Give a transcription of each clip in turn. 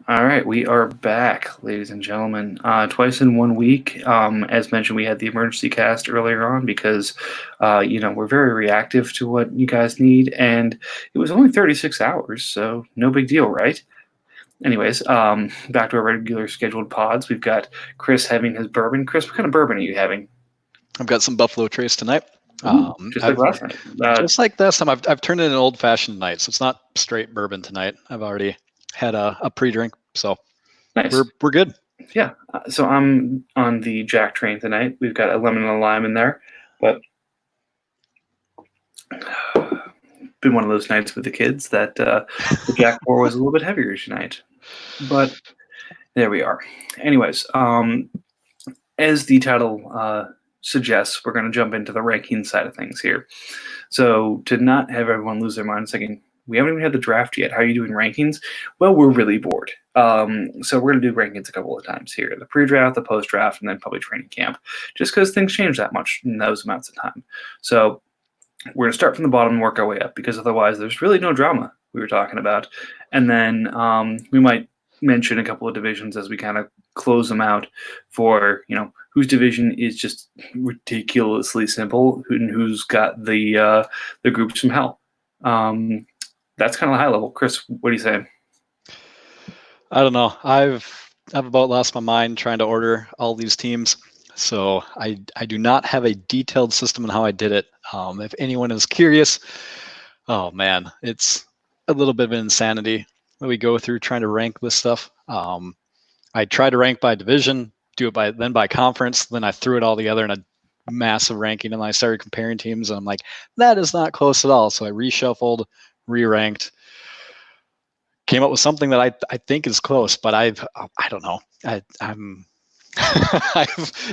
All right, we are back, ladies and gentlemen. Twice in 1 week. As mentioned, we had the emergency cast earlier on because, we're very reactive to what you guys need, and it was only 36 hours, so no big deal, right? Anyways, back to our regular scheduled pods. We've got Chris having his bourbon. Chris, what kind of bourbon are you having? I've got some Buffalo Trace tonight. Ooh, just like last night. Just like last time, I've turned it into an old fashioned tonight, so it's not straight bourbon tonight. I've already had a pre-drink, so Nice. we're good. Yeah. So I'm on the Jack train tonight. We've got a lemon and a lime in there, but been one of those nights with the kids that the Jack pour was a little bit heavier tonight. But there we are. Anyways, as the title suggests, we're going to jump into the ranking side of things here. So to not have everyone lose their minds thinking, we haven't even had the draft yet. How are you doing rankings? Well, we're really bored. So we're going to do rankings a couple of times here. The pre-draft, the post-draft, and then probably training camp. Just because things change that much in those amounts of time. So we're going to start from the bottom and work our way up because otherwise there's really no drama we were talking about. And then we might mention a couple of divisions as we kind of close them out for, whose division is just ridiculously simple and who's got the groups from hell. That's kind of the high level. Chris, what do you say? I don't know. I've about lost my mind trying to order all these teams. So I do not have a detailed system on how I did it. If anyone is curious, oh man, it's a little bit of insanity that we go through trying to rank this stuff. I tried to rank by division, do it by conference, then I threw it all together in a massive ranking, and I started comparing teams, and I'm like, that is not close at all. So I reshuffled, re-ranked, came up with something that I think is close, but I don't know. I'm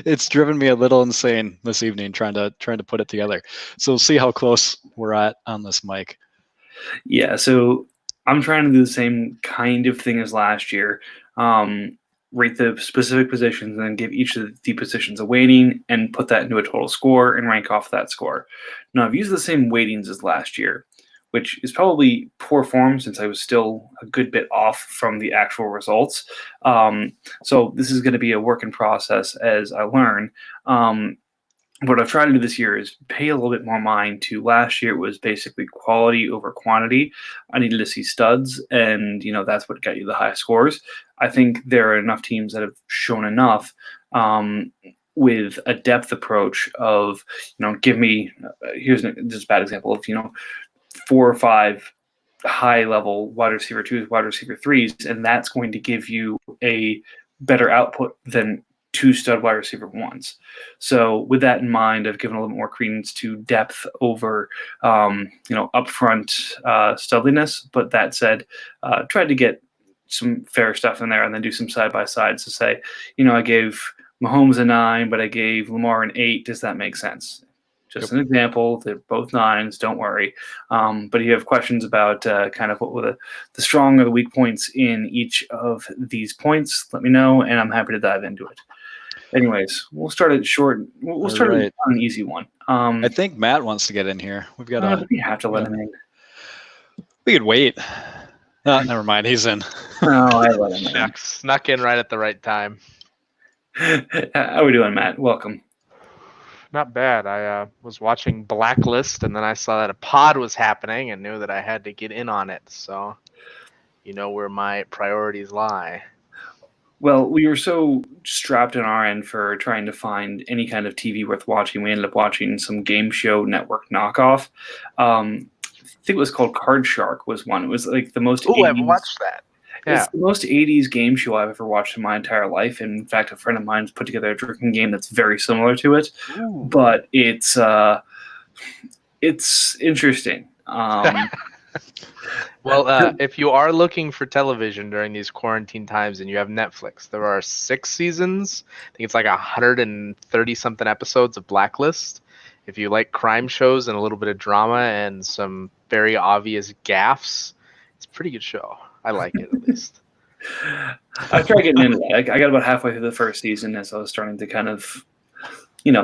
it's driven me a little insane this evening trying to put it together. So we'll see how close we're at on this mic. Yeah, so I'm trying to do the same kind of thing as last year. Rate the specific positions and then give each of the positions a weighting and put that into a total score and rank off that score. Now, I've used the same weightings as last year, which is probably poor form since I was still a good bit off from the actual results. So this is going to be a work in process as I learn. What I've tried to do this year is pay a little bit more mind to last year. It was basically quality over quantity. I needed to see studs, and that's what got you the high scores. I think there are enough teams that have shown enough with a depth approach of, give me, here's just a bad example of, 4 or 5 high level wide receiver 2s, wide receiver 3s, and that's going to give you a better output than 2 stud wide receiver 1s. So with that in mind, I've given a little bit more credence to depth over, upfront studliness. But that said, tried to get some fair stuff in there and then do some side-by-sides to say, I gave Mahomes a 9, but I gave Lamar an 8. Does that make sense? Just an example. They're both 9s. Don't worry. But if you have questions about kind of what were the strong or the weak points in each of these points, let me know, and I'm happy to dive into it. Anyways, we'll start it short. We'll start it on an easy one. I think Matt wants to get in here. We've got we have to let him in. We could wait. Never mind. He's in. I let him in. Snuck in right at the right time. How are we doing, Matt? Welcome. Not bad. I was watching Blacklist, and then I saw that a pod was happening and knew that I had to get in on it. So you know where my priorities lie. Well, we were so strapped on our end for trying to find any kind of TV worth watching. We ended up watching some game show network knockoff. I think it was called Card Shark was one. It was like the most. Oh, I've watched that. Yeah. It's the most 80s game show I've ever watched in my entire life. And in fact, a friend of mine's put together a drinking game that's very similar to it. Ooh. But it's interesting. Well, if you are looking for television during these quarantine times and you have Netflix, there are 6 seasons. I think it's like 130-something episodes of Blacklist. If you like crime shows and a little bit of drama and some very obvious gaffes, it's a pretty good show. I like it, at least. I tried getting into that. I got about halfway through the first season as I was starting to kind of, lose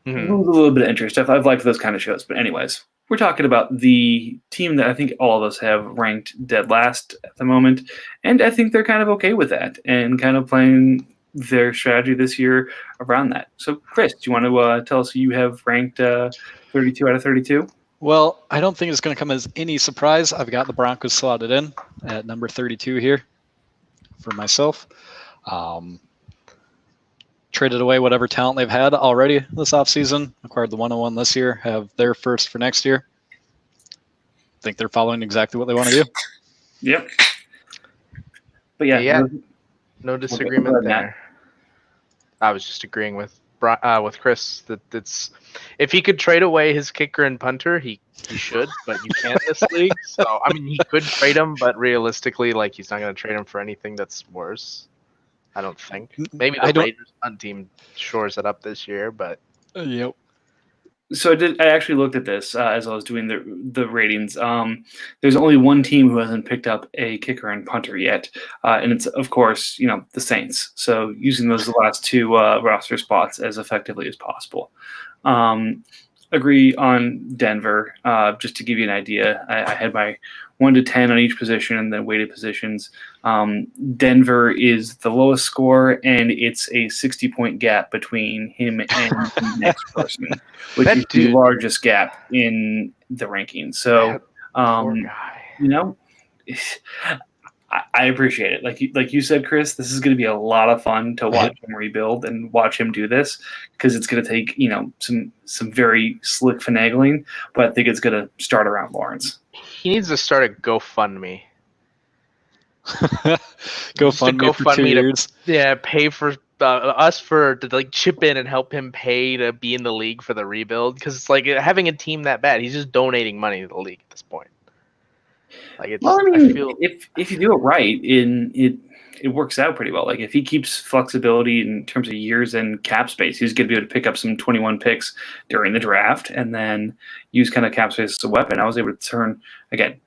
a little bit of interest. I've liked those kind of shows. But anyways, we're talking about the team that I think all of us have ranked dead last at the moment, and I think they're kind of okay with that and kind of playing their strategy this year around that. So, Chris, do you want to tell us who you have ranked 32 out of 32? Well, I don't think it's going to come as any surprise. I've got the Broncos slotted in at number 32 here for myself. Traded away whatever talent they've had already this offseason, acquired the 101 this year, have their first for next year. Think they're following exactly what they want to do. Yep. But yeah, no disagreement there. I was just agreeing with Chris that it's if he could trade away his kicker and punter, he should, but you can't in this league. So I mean, he could trade him, but realistically, like he's not going to trade him for anything that's worse. I don't think. Maybe the Raiders punt team shores it up this year, but yep. So I actually looked at this as I was doing the ratings. There's only one team who hasn't picked up a kicker and punter yet, and it's of course the Saints. So using those last two roster spots as effectively as possible. Agree on Denver. Just to give you an idea, I had my 1 to 10 on each position and then weighted positions. Denver is the lowest score, and it's a 60-point gap between him and the next person, which is the largest gap in the rankings. So, poor guy. I appreciate it. Like you said, Chris, this is going to be a lot of fun to watch him rebuild and watch him do this because it's going to take some very slick finagling, but I think it's going to start around Lawrence. He needs to start a GoFundMe. GoFundMe for 2 years. Pay for us to chip in and help him pay to be in the league for the rebuild because it's like having a team that bad. He's just donating money to the league at this point. If you do it right, it works out pretty well. Like if he keeps flexibility in terms of years and cap space, he's going to be able to pick up some 21 picks during the draft and then use kind of cap space as a weapon. I was able to turn again.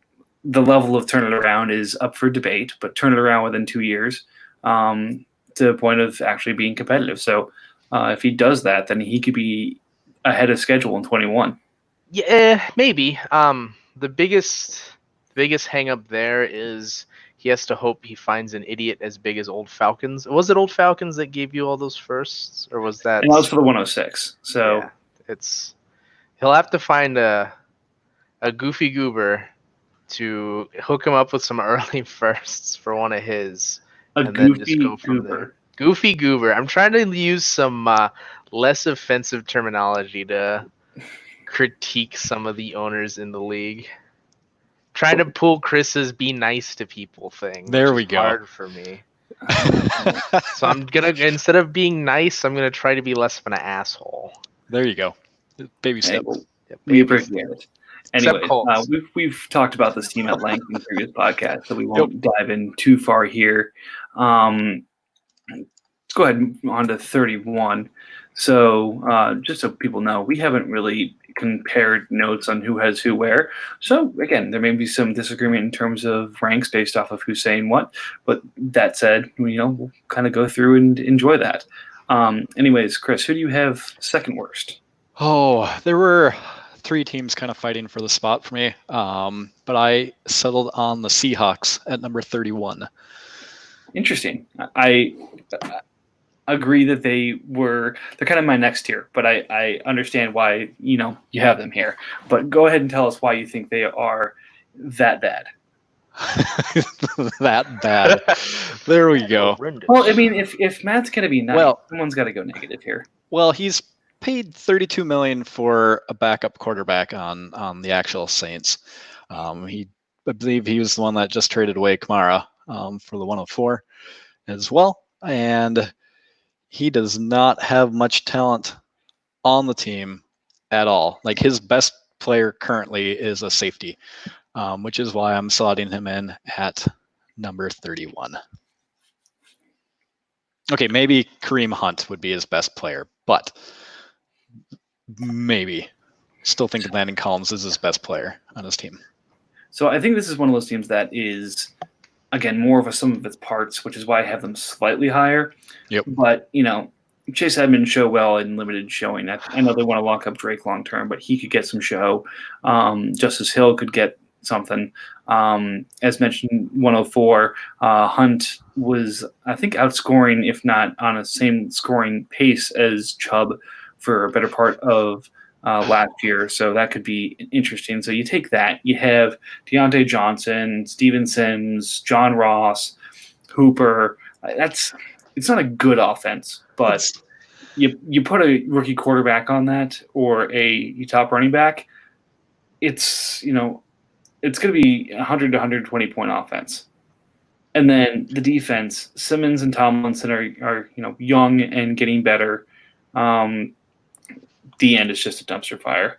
The level of turn it around is up for debate, but turn it around within 2 years to the point of actually being competitive. So if he does that, then he could be ahead of schedule in 21. Yeah, maybe. The biggest hang up there is he has to hope he finds an idiot as big as Old Falcons. Was it Old Falcons that gave you all those firsts, or was that? And that was for the 106. So yeah, he'll have to find a goofy goober to hook him up with some early firsts for one of his, and then just go from there. Goofy goober. I'm trying to use some less offensive terminology to critique some of the owners in the league. Trying to pull Chris's "be nice to people" thing. There we go. Hard for me. So I'm gonna, instead of being nice, I'm gonna try to be less of an asshole. There you go. Baby steps. We appreciate it. Anyway, we've talked about this team at length in the previous podcast, so we won't dive in too far here. Let's go ahead on to 31. So just so people know, we haven't really compared notes on who has who where. So again, there may be some disagreement in terms of ranks based off of who's saying what. But that said, we'll kind of go through and enjoy that. Anyways, Chris, who do you have second worst? Oh, there were 3 teams kind of fighting for the spot for me. But I settled on the Seahawks at number 31. Interesting. I agree that they're kind of my next tier, but I understand why you have them here. But go ahead and tell us why you think they are that bad. That bad. There we go. Well, I mean, if Matt's gonna be nice, someone's got to go negative here. Well, he's paid $32 million for a backup quarterback on the actual Saints. I believe he was the one that just traded away Kamara for the 104 as well, and he does not have much talent on the team at all. Like his best player currently is a safety, which is why I'm slotting him in at number 31. Okay, maybe Kareem Hunt would be his best player, but maybe. Still think Landon Collins is his best player on his team. So I think this is one of those teams that is, again, more of a sum of its parts, which is why I have them slightly higher. Yep. But, Chase Edmonds show well in limited showing. I know they want to lock up Drake long term, but he could get some show. Justice Hill could get something. As mentioned, 104. Hunt was, I think, outscoring, if not on a same scoring pace as Chubb for a better part of last year. So that could be interesting. So you take that. You have Deontay Johnson, Steven Sims, John Ross, Hooper. It's not a good offense, but you put a rookie quarterback on that or a top running back, it's going to be 100 to 120 point offense. And then the defense, Simmons and Tomlinson are young and getting better. The end is just a dumpster fire.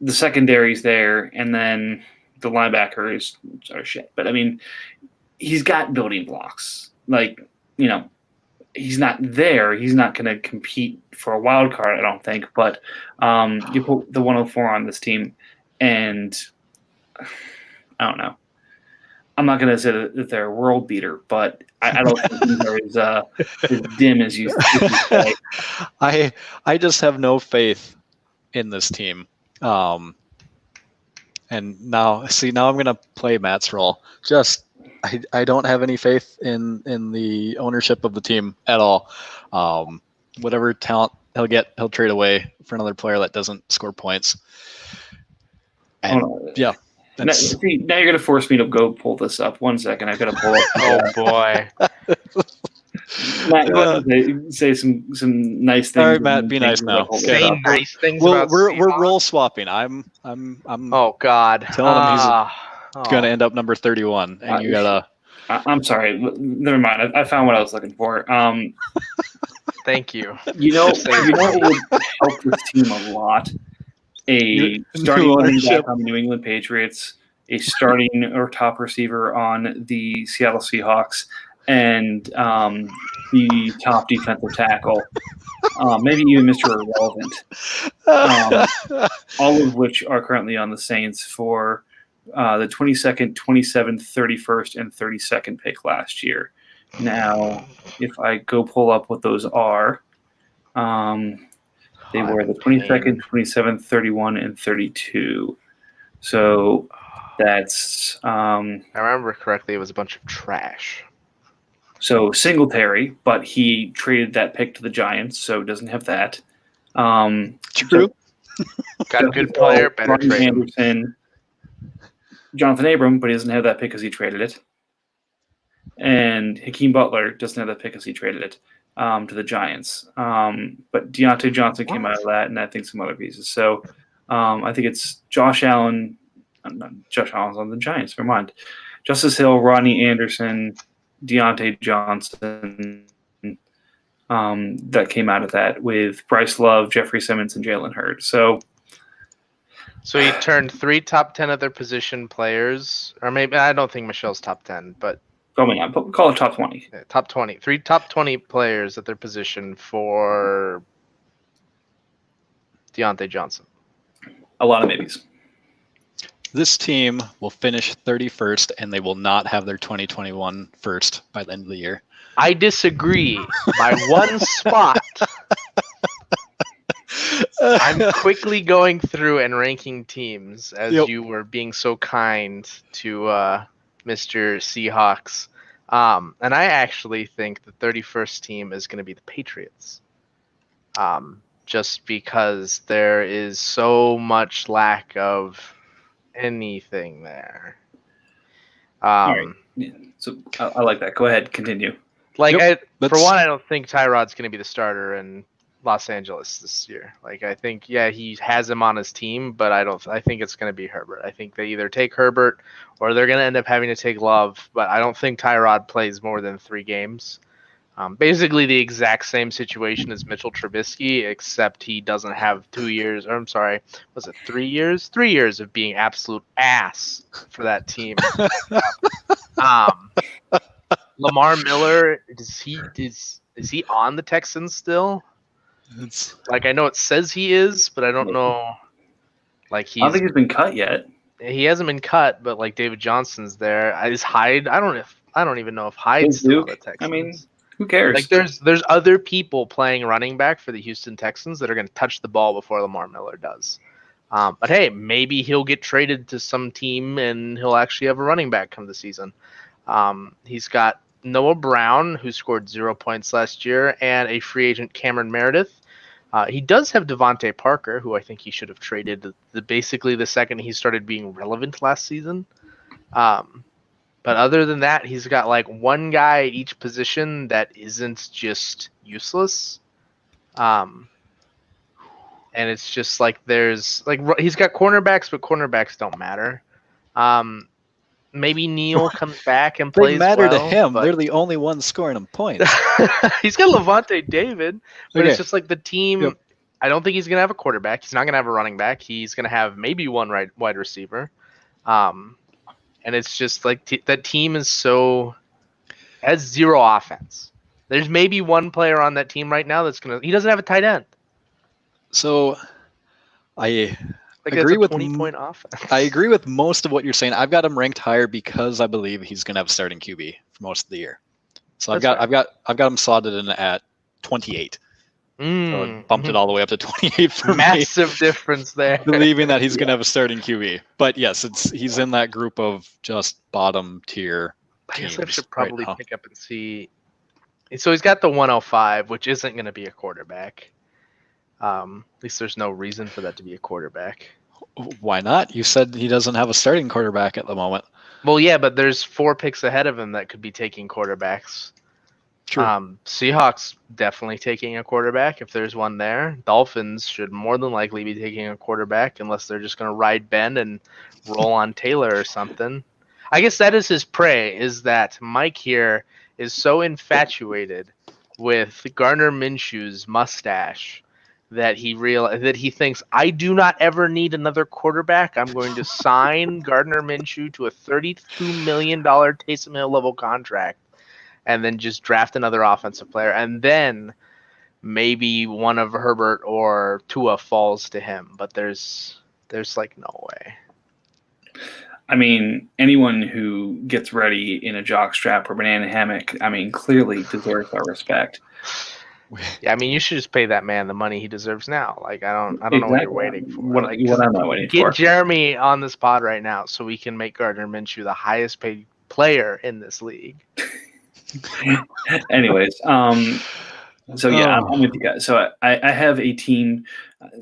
The secondary's there, and then the linebackers are shit. But I mean, he's got building blocks. He's not there. He's not going to compete for a wild card, I don't think. But you put the 104 on this team, and I don't know. I'm not going to say that they're a world beater, but I don't think they're as dim as you say. I just have no faith in this team. And now I'm going to play Matt's role. I don't have any faith in the ownership of the team at all. Whatever talent he'll get, he'll trade away for another player that doesn't score points. And yeah. Now you're going to force me to go pull this up. 1 second. I got to pull up. Oh, boy. Matt, say some nice things. All right, Matt, be nice now. Say nice things Well, about we're Seahawks? role swapping. I'm Oh, God. telling him he's going to end up number 31, and you got to... I'm sorry. Never mind. I found what I was looking for. Thank you. You know what would help this team a lot? A starting running back on the New England Patriots, a starting or top receiver on the Seattle Seahawks, and the top defensive tackle, maybe even Mr. Irrelevant, all of which are currently on the Saints for the 22nd, 27th, 31st, and 32nd pick last year. Now, if I go pull up what those are, they were the 22nd, 27th, 31, and 32. So that's... I remember correctly, it was a bunch of trash. So Singletary, but he traded that pick to the Giants, so doesn't have that. True. Got a good player, better Ryan trade. Anderson, Jonathan Abram, but he doesn't have that pick because he traded it. And Hakeem Butler doesn't have that pick because he traded it to the Giants. But Deontay Johnson came out of that, and I think some other pieces. So I think it's Josh Allen. Josh Allen's on the Giants. Never mind. Justice Hill, Rodney Anderson, Deontay Johnson that came out of that with Bryce Love, Jeffrey Simmons, and Jalen Hurd. So he turned 3 top 10 of their position players, or maybe I don't think Michelle's top 10, but going on, but we'll call it top 20. top 20. 3 top 20 players at their position for Deontay Johnson. A lot of maybes. This team will finish 31st, and they will not have their 2021 first by the end of the year. I disagree by one spot. I'm quickly going through and ranking teams as you were being so kind to Mr. Seahawks. And I actually think the 31st team is going to be the Patriots. Just because there is so much lack of anything there. All right. Yeah. So I like that. Go ahead. Continue. For Let's- one, I don't think Tyrod's going to be the starter in Los Angeles this year. I think, he has him on his team, but I think it's going to be Herbert. I think they either take Herbert or they're going to end up having to take Love, but I don't think Tyrod plays more than 3 games. Basically the exact same situation as Mitchell Trubisky, except he doesn't have 2 years, or I'm sorry, was it 3 years? 3 years of being absolute ass for that team. Lamar Miller, is he on the Texans still? I know it says he is, but I don't know. I don't think he's been cut yet. He hasn't been cut, but David Johnson's there. Is Hyde? I don't even know if Hyde's still on the Texans. I mean, Who cares? Like there's other people playing running back for the Houston Texans that are going to touch the ball before Lamar Miller does. But hey, maybe he'll get traded to some team and he'll actually have a running back come the season. He's got Noah Brown, who scored 0 points last year, and a free agent Cameron Meredith. He does have Devontae Parker, who I think he should have traded basically the second he started being relevant last season. But other than that, he's got like one guy at each position that isn't just useless. And it's just like he's got cornerbacks, but cornerbacks don't matter. Maybe Neal comes back and plays. They matter well, to him. but They're the only ones scoring him points. he's got Levante David, but Okay. it's just like the team. Yep. I don't think he's gonna have a quarterback. He's not gonna have a running back. He's gonna have maybe one wide receiver. And it's just like that team has zero offense. There's maybe one player on that team right now he doesn't have a tight end. So I Like agree that's with a 20-point offense. I agree with most of what you're saying. I've got him ranked higher because I believe he's going to have a starting QB for most of the year. So I've That's got him slotted in at 28. So I bumped it all the way up to 28 for Massive difference there. me, believing that he's going to have a starting QB. But yes, he's in that group of just bottom tier I guess I teams should probably right now. pick up and see. So he's got the 105, which isn't going to be a quarterback. At least there's no reason for that to be a quarterback. Why not? You said he doesn't have a starting quarterback at the moment. Well, yeah, but there's 4 picks ahead of him that could be taking quarterbacks. True. Seahawks definitely taking a quarterback if there's one there. Dolphins should more than likely be taking a quarterback unless they're just going to ride Ben and roll on Taylor or something. I guess that is his prey, is that Mike here is so infatuated with Gardner Minshew's mustache that he thinks, I do not ever need another quarterback. I'm going to sign Gardner Minshew to a $32 million Taysom Hill level contract and then just draft another offensive player. And then maybe one of Herbert or Tua falls to him. But there's like no way. I mean, anyone who gets ready in a jockstrap or banana hammock, I mean, clearly deserves our respect. Yeah, I mean, you should just pay that man the money he deserves now. Like, I don't know what you're waiting for. What am I waiting Get for? Jeremy on this pod right now so we can make Gardner Minshew the highest paid player in this league. Anyways, so yeah, I'm with you guys. So I have a team.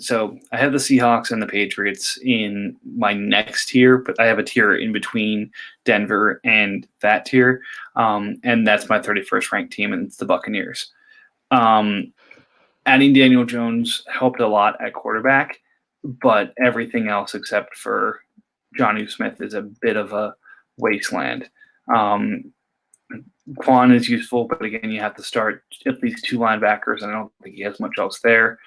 So I have the Seahawks and the Patriots in my next tier, but I have a tier in between Denver and that tier, and that's my 31st ranked team, and it's the Buccaneers. Adding Daniel Jones helped a lot at quarterback, but everything else except for Jonnu Smith is a bit of a wasteland. Quan is useful, but again, you have to start at least 2 linebackers, and I don't think he has much else there.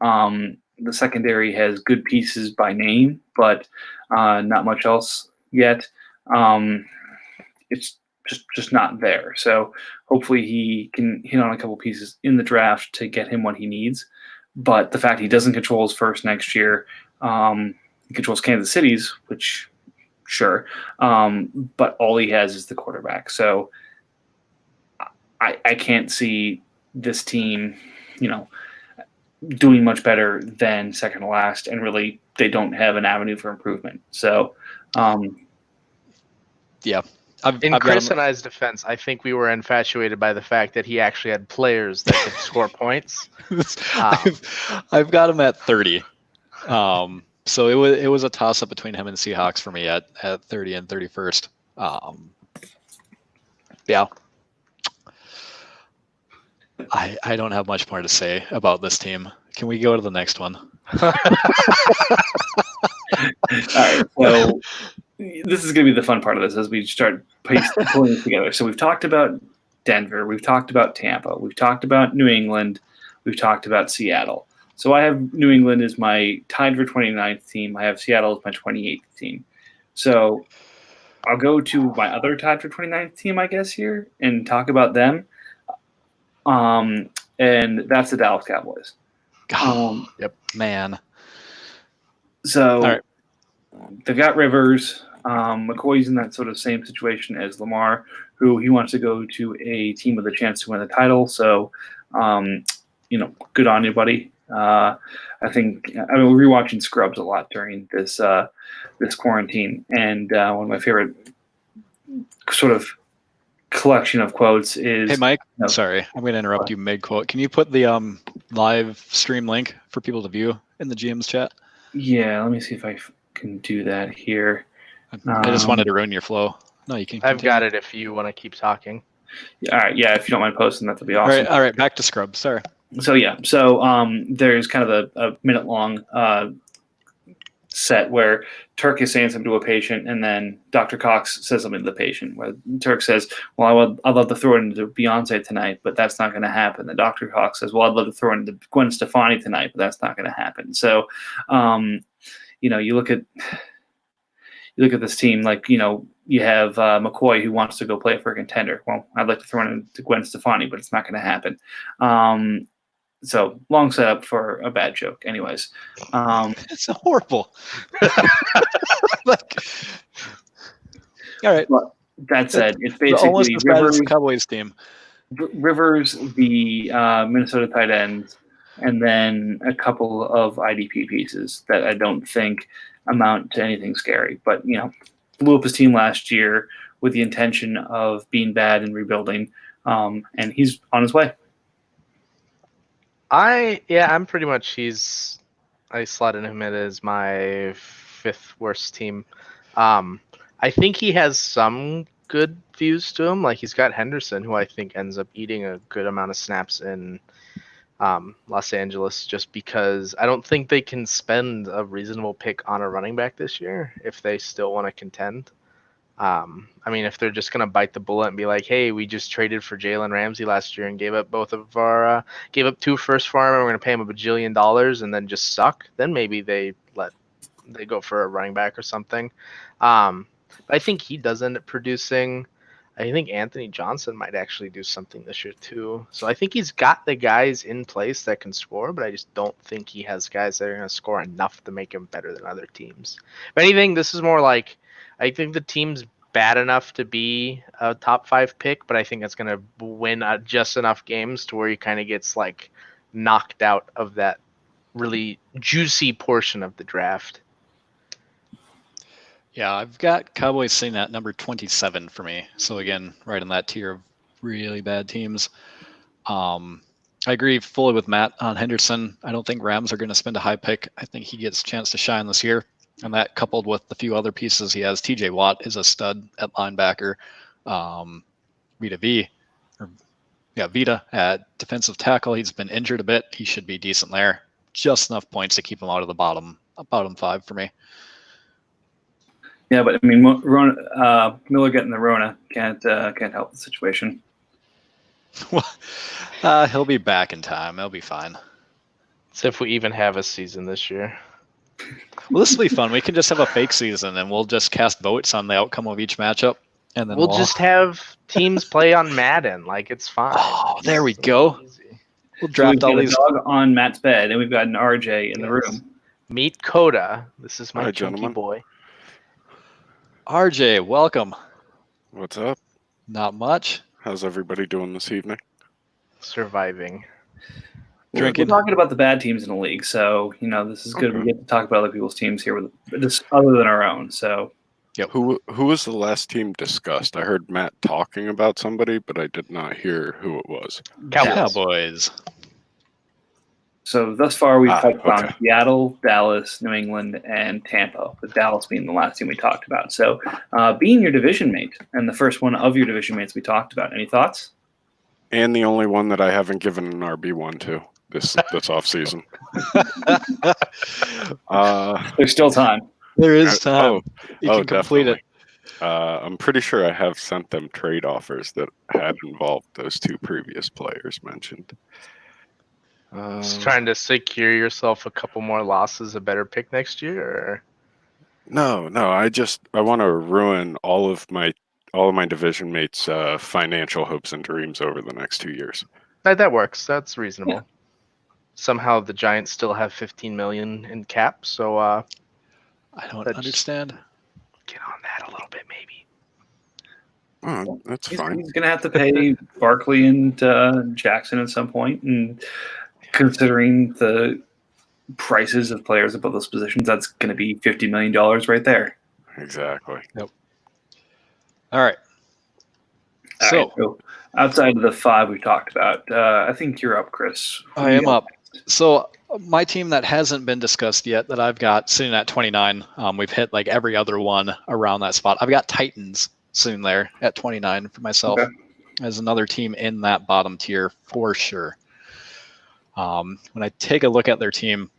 The secondary has good pieces by name, but not much else yet. It's just not there. So hopefully he can hit on a couple pieces in the draft to get him what he needs. But the fact he doesn't control his first next year, he controls Kansas City's, which sure, but all he has is the quarterback. So I can't see this team, doing much better than second to last, and really they don't have an avenue for improvement. So, Yeah. In Chris and I's defense, I think we were infatuated by the fact that he actually had players that could score points. I've got him at 30. So it was a toss up between him and Seahawks for me at 30 and 31st. Yeah. I don't have much more to say about this team. Can we go to the next one? all right, so this is going to be the fun part of this as we start pulling this together. So we've talked about Denver, we've talked about Tampa, we've talked about New England, we've talked about Seattle. So I have New England as my tied for 29th team. I have Seattle as my 28th team. So I'll go to my other tied for 29th team, I guess, here and talk about them. And that's the Dallas Cowboys. Yep, man. So All right. They've got Rivers. McCoy's in that sort of same situation as Lamar. who he wants to go to a team with a chance to win the title. So, good on you, buddy. I think we're rewatching Scrubs a lot during this quarantine, and one of my favorite sort of collection of quotes is. Hey, Mike. No. Sorry, I'm going to interrupt you mid-quote. Can you put the live stream link for people to view in the GM's chat? Yeah, let me see if I can do that here. I just wanted to ruin your flow. No, you can. I've got it if you want to keep talking. All right, yeah, if you don't mind posting, that would be awesome. All right, back to Scrubs. Sorry. So there's kind of a minute-long set where Turk is saying something to a patient, and then Dr. Cox says something to the patient. Where Turk says, "Well, I'd love to throw it into Beyonce tonight, but that's not going to happen." The Dr. Cox says, "Well, I'd love to throw it into Gwen Stefani tonight, but that's not going to happen." So, you look at this team, like, you have McCoy who wants to go play for a contender. Well, I'd like to throw it into Gwen Stefani, but it's not going to happen. So long setup for a bad joke. Anyways, it's horrible. All right. But that said, it's basically almost as bad as the Cowboys team. Rivers, the Minnesota tight ends, and then a couple of IDP pieces that I don't think amount to anything scary. But blew up his team last year with the intention of being bad and rebuilding, and he's on his way. I'm pretty much I slotted him in as my fifth worst team. I think he has some good views to him. Like, he's got Henderson, who I think ends up eating a good amount of snaps in Los Angeles, just because I don't think they can spend a reasonable pick on a running back this year if they still want to contend. If they're just gonna bite the bullet and be like, "Hey, we just traded for Jalen Ramsey last year and gave up gave up 2 first for him, and we're gonna pay him $1 bajillion and then just suck," then maybe they go for a running back or something. I think he does end up producing. I think Anthony Johnson might actually do something this year too. So I think he's got the guys in place that can score, but I just don't think he has guys that are going to score enough to make him better than other teams. If anything, this is more like, I think the team's bad enough to be a top 5 pick, but I think it's going to win just enough games to where he kind of gets like knocked out of that really juicy portion of the draft. Yeah, I've got Cowboys sitting at number 27 for me. So again, right in that tier of really bad teams. I agree fully with Matt on Henderson. I don't think Rams are going to spend a high pick. I think he gets a chance to shine this year. And that, coupled with the few other pieces he has, TJ Watt is a stud at linebacker. Vita at defensive tackle. He's been injured a bit. He should be decent there. Just enough points to keep him out of the bottom 5 for me. Yeah, but I mean, Miller getting the Rona can't help the situation. He'll be back in time. He'll be fine. So if we even have a season this year. Well, this will be fun. We can just have a fake season, and we'll just cast votes on the outcome of each matchup, and then we'll just have teams play on Madden. Like, it's fine. Oh, there we go. Easy. We'll draft all these. Dog on Matt's bed, and we've got an RJ in the room. Meet Coda. This is my chunky gentlemen. boy. RJ, welcome. What's up? Not much. How's everybody doing this evening? Surviving. Drinking. We're talking about the bad teams in the league, so this is good. Okay. We get to talk about other people's teams here, with this other than our own. So, Who was the last team discussed? I heard Matt talking about somebody, but I did not hear who it was. Cowboys. So thus far, we've touched on okay. Seattle, Dallas, New England, and Tampa, with Dallas being the last team we talked about. So being your division mate, and the first one of your division mates we talked about, any thoughts? And the only one that I haven't given an RB1 to this off season. There's still time. There is time. You can complete definitely. it. I'm pretty sure I have sent them trade offers that had involved those 2 previous players mentioned. Just trying to secure yourself a couple more losses, a better pick next year, or? No. I want to ruin all of my division mates' financial hopes and dreams over the next 2 years. That works. That's reasonable. Yeah. Somehow the Giants still have $15 million in cap, so I don't understand. get on that a little bit, maybe. Oh, that's He's fine. going to have to pay Barkley and Jackson at some point, and considering the prices of players above those positions, that's going to be $50 million right there. Exactly. All right. All So right, so outside of the 5 we talked about, I think you're up, Chris. Who I you am got? up. So my team that hasn't been discussed yet that I've got sitting at 29, we've hit like every other one around that spot. I've got Titans sitting there at 29 for myself Okay. as another team in that bottom tier for sure. When I take a look at their team,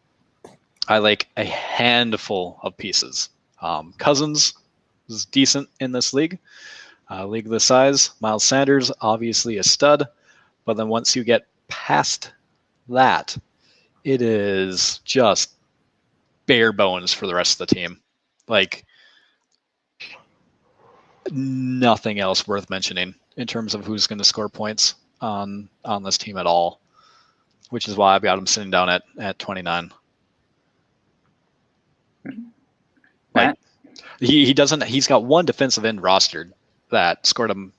I like a handful of pieces. Cousins is decent in this league. League this size. Miles Sanders, obviously a stud. But then once you get past that, it is just bare bones for the rest of the team. Like nothing else worth mentioning in terms of who's going to score points on this team at all, which is why I've got him sitting down at 29. Matt? He doesn't. He's got one defensive end rostered that scored him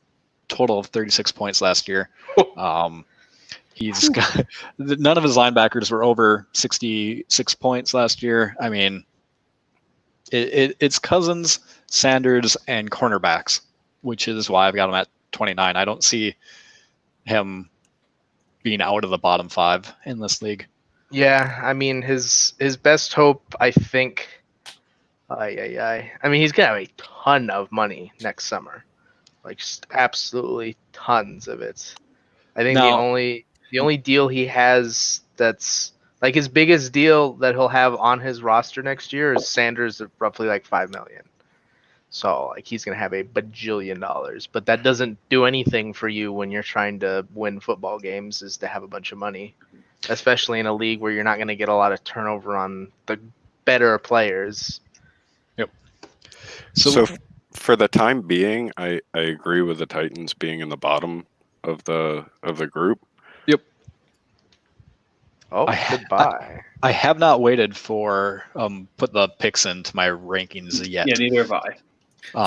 total of 36 points last year. He's got none of his linebackers were over 66 points last year. I mean, it's Cousins, Sanders, and cornerbacks, which is why I've got him at 29. I don't see him being out of the bottom 5 in this league. Yeah, I mean his best hope, I think. I mean, he's gonna have a ton of money next summer, like just absolutely tons of it. I think Now- the only deal he has that's like his biggest deal that he'll have on his roster next year is Sanders at roughly like $5 million. So like he's gonna have a bajillion dollars, but that doesn't do anything for you when you're trying to win football games. Is to have a bunch of money, especially in a league where you're not gonna get a lot of turnover on the better players. So for the time being, I agree with the Titans being in the bottom of the group. Oh, goodbye. I have not waited for put the picks into my rankings yet. Yeah, neither have I.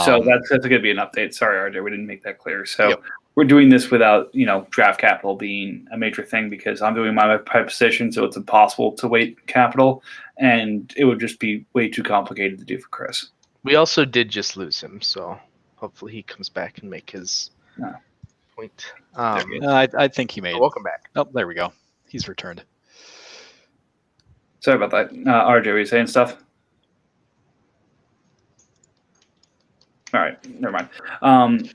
So that's going to be an update. Sorry, RJ, we didn't make that clear. So we're doing this without draft capital being a major thing because I'm doing my position, so it's impossible to wait capital, and it would just be way too complicated to do for Chris. We also did just lose him, so hopefully he comes back and make his point. I think he made. Welcome back. Oh, there we go. He's returned. Sorry about that. RJ, were you saying stuff? All right, never mind.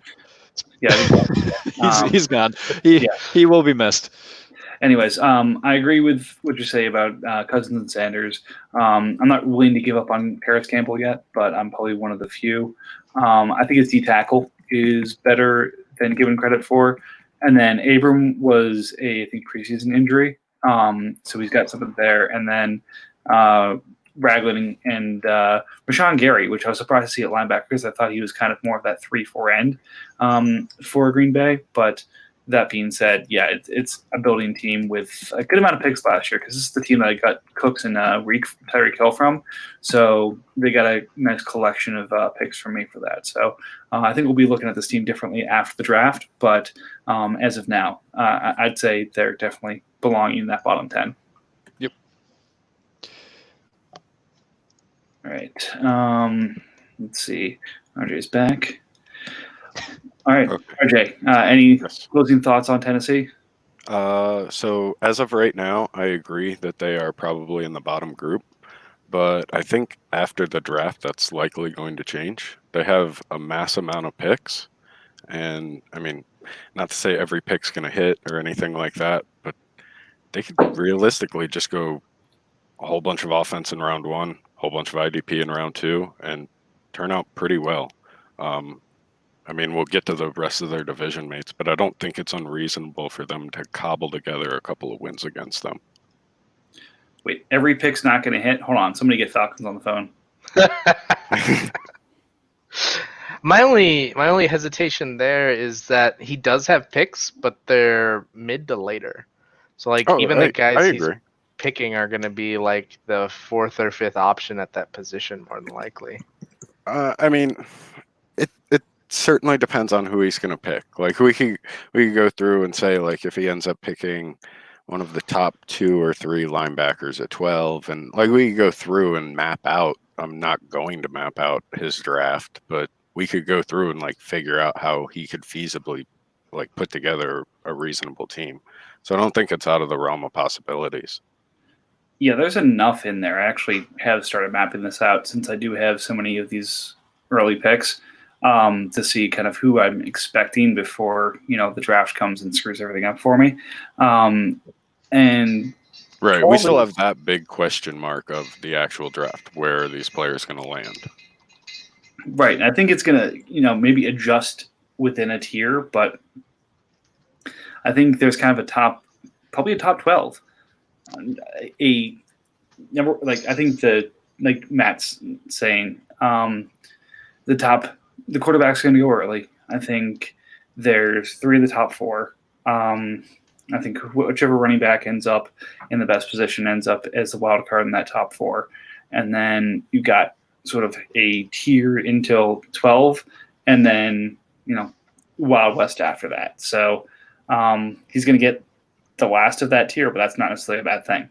He's gone. He will be missed. Anyways, I agree with what you say about Cousins and Sanders. I'm not willing to give up on Paris Campbell yet, but I'm probably one of the few. I think his D tackle is better than given credit for. And then Abram was I think preseason injury, so he's got something there. And then Ragland and Rashawn Gary, which I was surprised to see at linebacker because I thought he was kind of more of that 3-4 end for Green Bay, but. That being said, yeah, it's a building team with a good amount of picks last year because this is the team that I got Cooks and Tyreek Hill from. So they got a nice collection of picks from me for that. So I think we'll be looking at this team differently after the draft. But as of now, I'd say they're definitely belonging in that bottom 10. Yep. All right. Let's see. RJ's back. All right, Okay. RJ, any Yes. closing thoughts on Tennessee? So as of right now, I agree that they are probably in the bottom group, but I think after the draft, that's likely going to change. They have a mass amount of picks, and I mean, not to say every pick's going to hit or anything like that, but they could realistically just go a whole bunch of offense in round 1, a whole bunch of IDP in round 2, and turn out pretty well. I mean, we'll get to the rest of their division mates, but I don't think it's unreasonable for them to cobble together a couple of wins against them. Wait, every pick's not going to hit? Hold on, somebody get Falcons on the phone. My only hesitation there is that he does have picks, but they're mid to later. So like even the guys he's picking are going to be like the 4th or 5th option at that position more than likely. I mean, it's certainly depends on who he's going to pick. Like we could go through and say, like, if he ends up picking one of the top 2 or 3 linebackers at 12, and like we could go through and map out. I'm not going to map out his draft, but we could go through and like figure out how he could feasibly like put together a reasonable team. So I don't think it's out of the realm of possibilities. Yeah, there's enough in there. I actually have started mapping this out since I do have so many of these early picks to see kind of who I'm expecting before, the draft comes and screws everything up for me. And right, we still have that big question mark of the actual draft. Where are these players going to land? Right. I think it's going to, maybe adjust within a tier, but I think there's kind of probably a top 12. A number, like I think like Matt's saying, the quarterback's going to go early. I think there's 3 of the top 4. I think whichever running back ends up in the best position ends up as the wild card in that top 4. And then you got sort of a tier until 12, and then, Wild West after that. So he's going to get the last of that tier, but that's not necessarily a bad thing.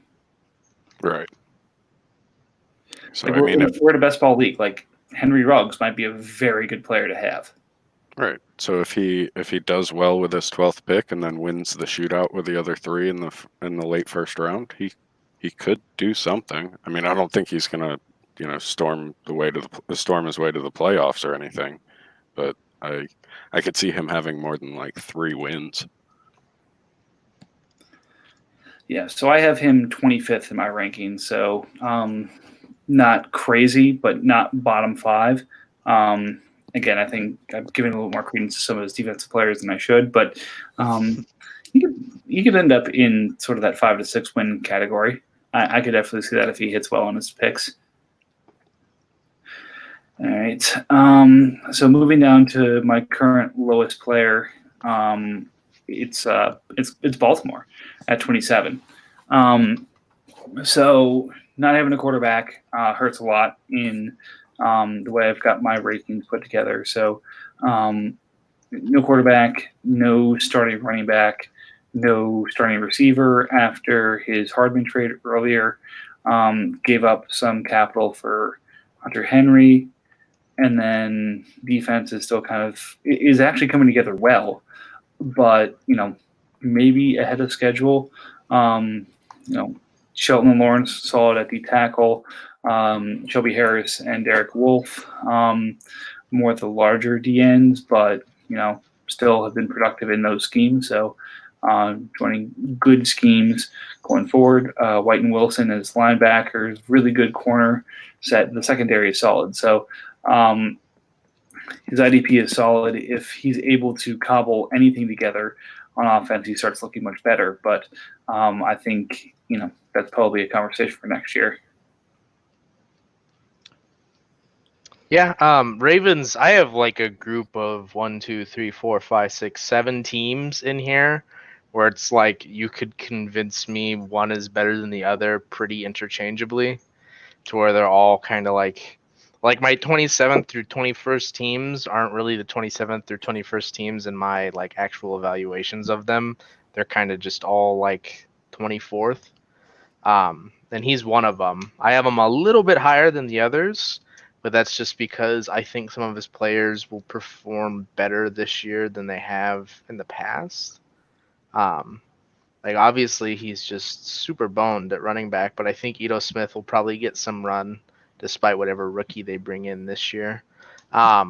Right. So like we're in a best ball league. Like Henry Ruggs might be a very good player to have. Right. So if he does well with his 12th pick and then wins the shootout with the other 3 in the late first round, he could do something. I mean, I don't think he's gonna storm his way to the playoffs or anything, but I could see him having more than like 3 wins. Yeah, so I have him 25th in my ranking, so not crazy, but not bottom 5. Again, I think I'm giving a little more credence to some of his defensive players than I should, but he could end up in sort of that 5 to 6 win category. I could definitely see that if he hits well on his picks. All right, so moving down to my current lowest player, it's Baltimore at 27. So not having a quarterback hurts a lot in the way I've got my rankings put together. So no quarterback, no starting running back, no starting receiver after his Hardman trade earlier. Gave up some capital for Hunter Henry, and then defense is still is actually coming together well, but maybe ahead of schedule. Shelton and Lawrence solid at the tackle. Shelby Harris and Derek Wolfe, more at the larger DNs, but still have been productive in those schemes. So joining good schemes going forward. White and Wilson as linebackers, really good corner set. The secondary is solid. So his IDP is solid. If he's able to cobble anything together on offense, he starts looking much better. But I think that's probably a conversation for next year. Yeah, Ravens, I have like a group of 1, 2, 3, 4, 5, 6, 7 teams in here where it's like you could convince me one is better than the other pretty interchangeably, to where they're all kind of like my 27th through 21st teams aren't really the 27th through 21st teams in my like actual evaluations of them. They're kind of just all like 24th. And he's one of them. I have him a little bit higher than the others, but that's just because I think some of his players will perform better this year than they have in the past. Like obviously he's just super boned at running back, but I think Ito Smith will probably get some run despite whatever rookie they bring in this year. But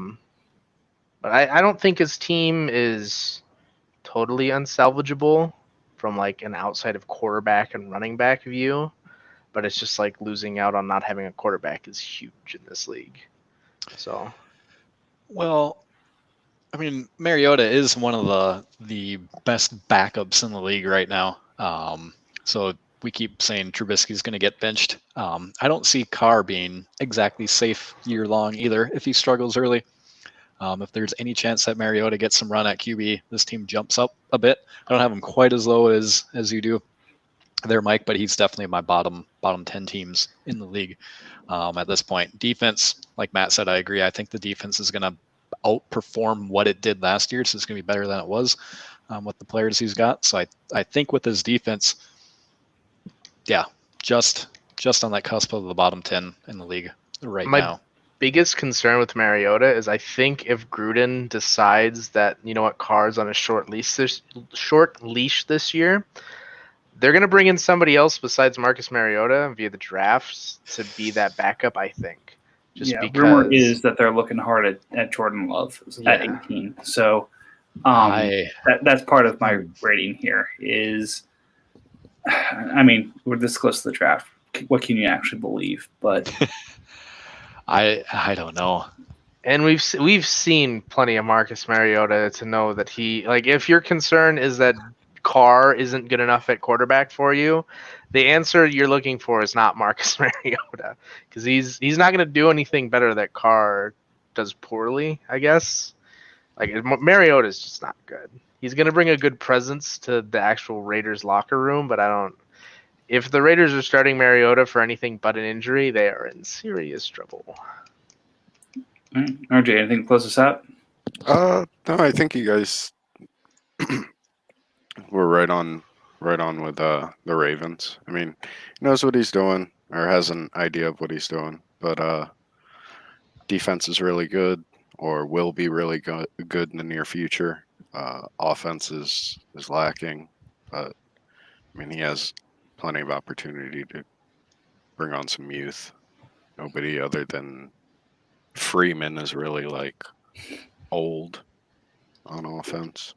I don't think his team is totally unsalvageable from like an outside of quarterback and running back view. But it's just like losing out on not having a quarterback is huge in this league. So, well, I mean, Mariota is one of the best backups in the league right now. So we keep saying Trubisky's going to get benched. I don't see Carr being exactly safe year long either if he struggles early. If there's any chance that Mariota gets some run at QB, this team jumps up a bit. I don't have him quite as low as you do there, Mike, but he's definitely my bottom 10 teams in the league at this point. Defense, like Matt said, I agree. I think the defense is going to outperform what it did last year. So it's going to be better than it was with the players he's got. So I think with his defense, yeah, just on that cusp of the bottom 10 in the league right My now. biggest concern with Mariota is I think if Gruden decides that, you know what, Carr's on a short leash this year, they're going to bring in somebody else besides Marcus Mariota via the drafts to be that backup, I think. Rumor is that they're looking hard at Jordan Love at 18. So that's part of my rating here is, I mean, we're this close to the draft. What can you actually believe? But I don't know. And we've seen plenty of Marcus Mariota to know that he, like, if your concern is that Carr isn't good enough at quarterback for you, the answer you're looking for is not Marcus Mariota, because he's not going to do anything better that Carr does poorly, I guess. Like, Mariota is just not good. He's going to bring a good presence to the actual Raiders locker room, but if the Raiders are starting Mariota for anything but an injury, they are in serious trouble. All right. RJ, anything to close us out? No, I think you guys were right on with the Ravens. I mean, he knows what he's doing or has an idea of what he's doing, but defense is really good or will be really good in the near future. Offense is lacking, but I mean, he has plenty of opportunity to bring on some youth. Nobody other than Freeman is really like old on offense.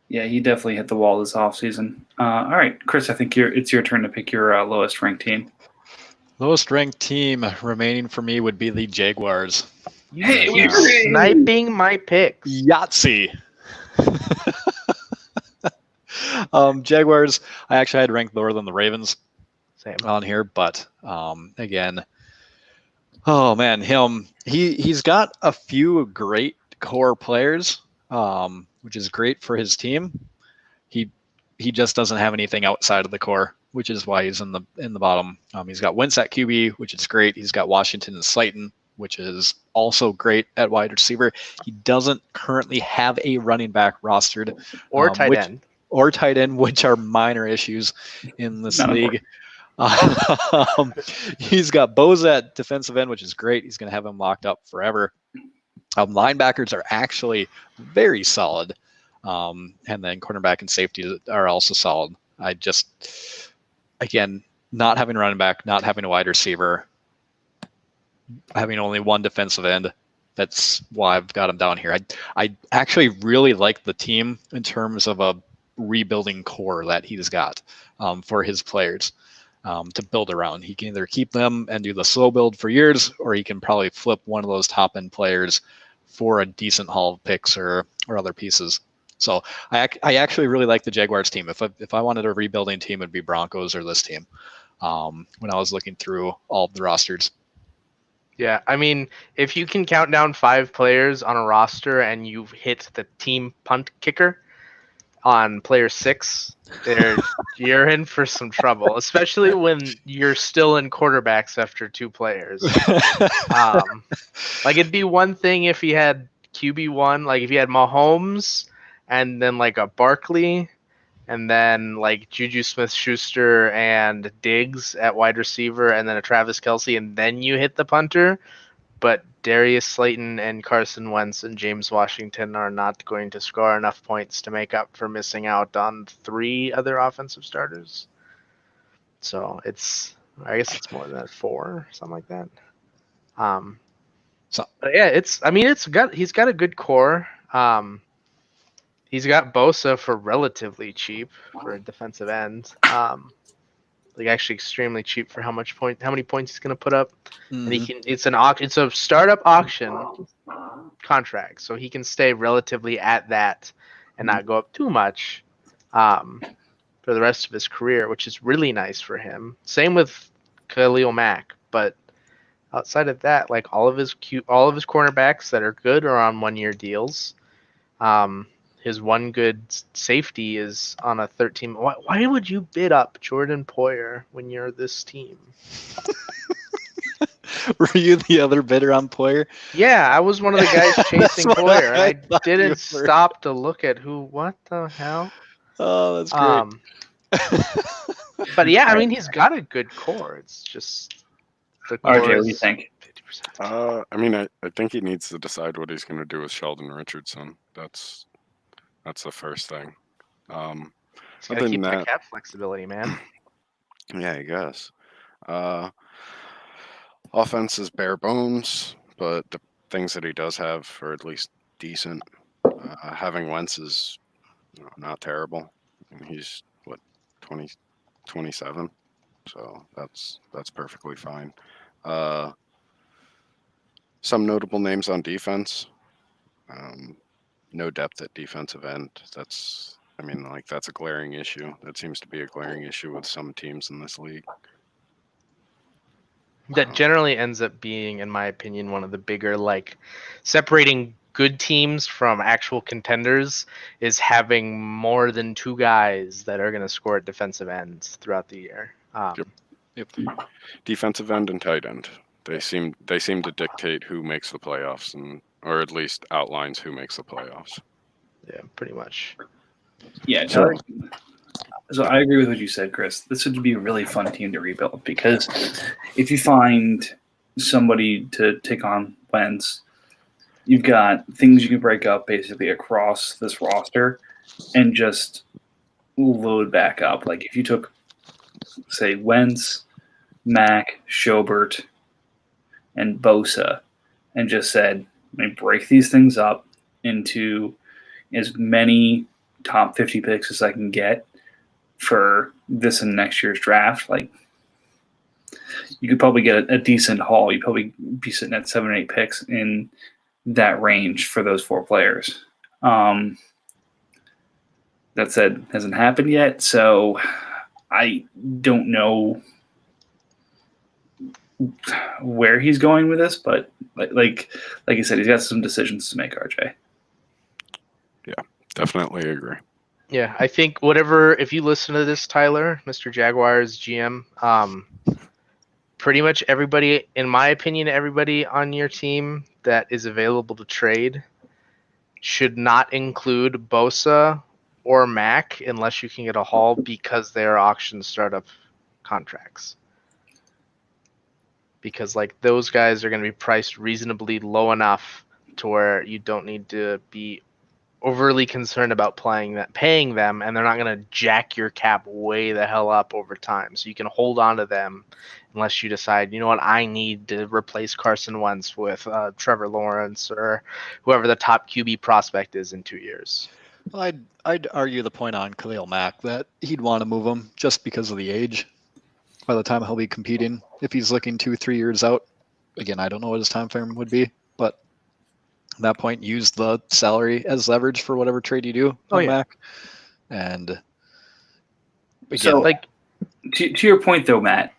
Yeah, he definitely hit the wall this offseason. All right, Chris, I think it's your turn to pick your lowest ranked team. Lowest ranked team remaining for me would be the Jaguars. You're sniping my picks. Yahtzee. Jaguars, I actually had ranked lower than the Ravens. Same. On here, but again, oh man, he's got a few great core players, which is great for his team. He just doesn't have anything outside of the core, which is why he's in the bottom. He's got Wentz at QB, which is great. He's got Washington and Slayton, which is also great at wide receiver. He doesn't currently have a running back rostered Or tight end. Or tight end, which are minor issues in this league. He's got Bosa at defensive end, which is great. He's going to have him locked up forever. Linebackers are actually very solid. And then cornerback and safety are also solid. I just, again, not having a running back, not having a wide receiver, having only one defensive end. That's why I've got him down here. I actually really like the team in terms of a rebuilding core that he's got for his players to build around. He can either keep them and do the slow build for years, or he can probably flip one of those top end players for a decent haul of picks or other pieces. So I actually really like the Jaguars team. If I wanted a rebuilding team, it'd be Broncos or this team when I was looking through all of the rosters. Yeah, I mean, if you can count down 5 players on a roster and you've hit the team punt kicker on player 6, you're in for some trouble, especially when you're still in quarterbacks after 2 players. Like, it'd be one thing if he had QB1, like if he had Mahomes and then like a Barkley and then like Juju Smith-Schuster and Diggs at wide receiver and then a Travis Kelce, and then you hit the punter. But Darius Slayton and Carson Wentz and James Washington are not going to score enough points to make up for missing out on 3 other offensive starters. So I guess it's more than that, 4, something like that. But yeah, he's got a good core. He's got Bosa for relatively cheap for a defensive end. Like actually extremely cheap for how many points he's going to put up. Mm-hmm. And it's a startup auction contract, so he can stay relatively at that and not go up too much for the rest of his career, which is really nice for him. Same with Khalil Mack, but outside of that, like all of his cornerbacks that are good are on 1-year deals. His one good safety is on a 13. Why would you bid up Jordan Poyer when you're this team? Were you the other bidder on Poyer? Yeah, I was one of the guys chasing what Poyer, and I I thought you didn't were. stop to look at what the hell. Oh, that's great. But yeah, I mean, he's got a good core. It's just the core RJ, what do you is think? 50%. I mean, I think he needs to decide what he's going to do with Sheldon Richardson. That's the first thing. He's got to keep that cap flexibility, man. Yeah, I guess. Offense is bare bones, but the things that he does have are at least decent. Having Wentz is not terrible. And he's, 27? So that's perfectly fine. Some notable names on defense. No depth at defensive end. That's a glaring issue. That seems to be a glaring issue with some teams in this league. That generally ends up being, in my opinion, one of the bigger, like, separating good teams from actual contenders is having more than two guys that are going to score at defensive ends throughout the year. Yep. Defensive end and tight end. They seem to dictate who makes the playoffs, or at least outlines who makes the playoffs. Yeah, pretty much. Yeah, so I agree with what you said, Chris. This would be a really fun team to rebuild because if you find somebody to take on Wentz, you've got things you can break up basically across this roster and just load back up. Like if you took, say, Wentz, Mack, Schobert, and Bosa and just said, let me break these things up into as many top 50 picks as I can get for this and next year's draft, like you could probably get a decent haul. You'd probably be sitting at 7 or 8 picks in that range for those 4 players. That said, hasn't happened yet, so I don't know where he's going with this, but like you said, he's got some decisions to make, RJ. Yeah, definitely agree. Yeah, I think if you listen to this, Tyler, Mr. Jaguars GM, pretty much everybody, in my opinion, everybody on your team that is available to trade should not include Bosa or Mack unless you can get a haul because they're auction startup contracts. Because like those guys are going to be priced reasonably low enough to where you don't need to be overly concerned about paying them, and they're not going to jack your cap way the hell up over time. So you can hold on to them unless you decide, you know what, I need to replace Carson Wentz with Trevor Lawrence or whoever the top QB prospect is in 2 years. Well, I'd argue the point on Khalil Mack that he'd want to move him just because of the age. By the time he'll be competing, if he's looking 2-3 years out, again, I don't know what his time frame would be, but at that point, use the salary as leverage for whatever trade you do on Mac. And again, so, like to your point, though, Matt.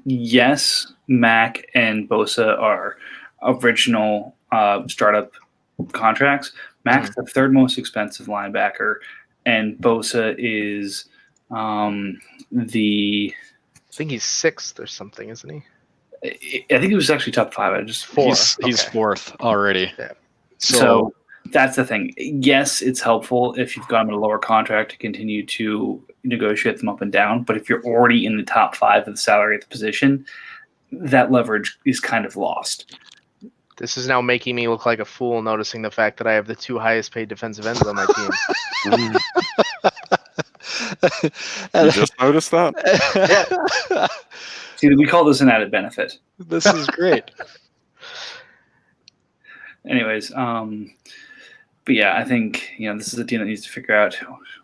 Yes, Mac and Bosa are original startup contracts. Mac's the third most expensive linebacker, and Bosa is the. I think he's 6th or something, isn't he? I think he was actually top 5. I just 4. He's 4th already. Yeah. So that's the thing. Yes, it's helpful if you've got him at a lower contract to continue to negotiate them up and down. But if you're already in the top 5 of the salary at the position, that leverage is kind of lost. This is now making me look like a fool, noticing the fact that I have the 2 highest paid defensive ends on my team. You just noticed that? Yeah. See, we call this an added benefit. This is great. Anyways, but yeah, I think this is a team that needs to figure out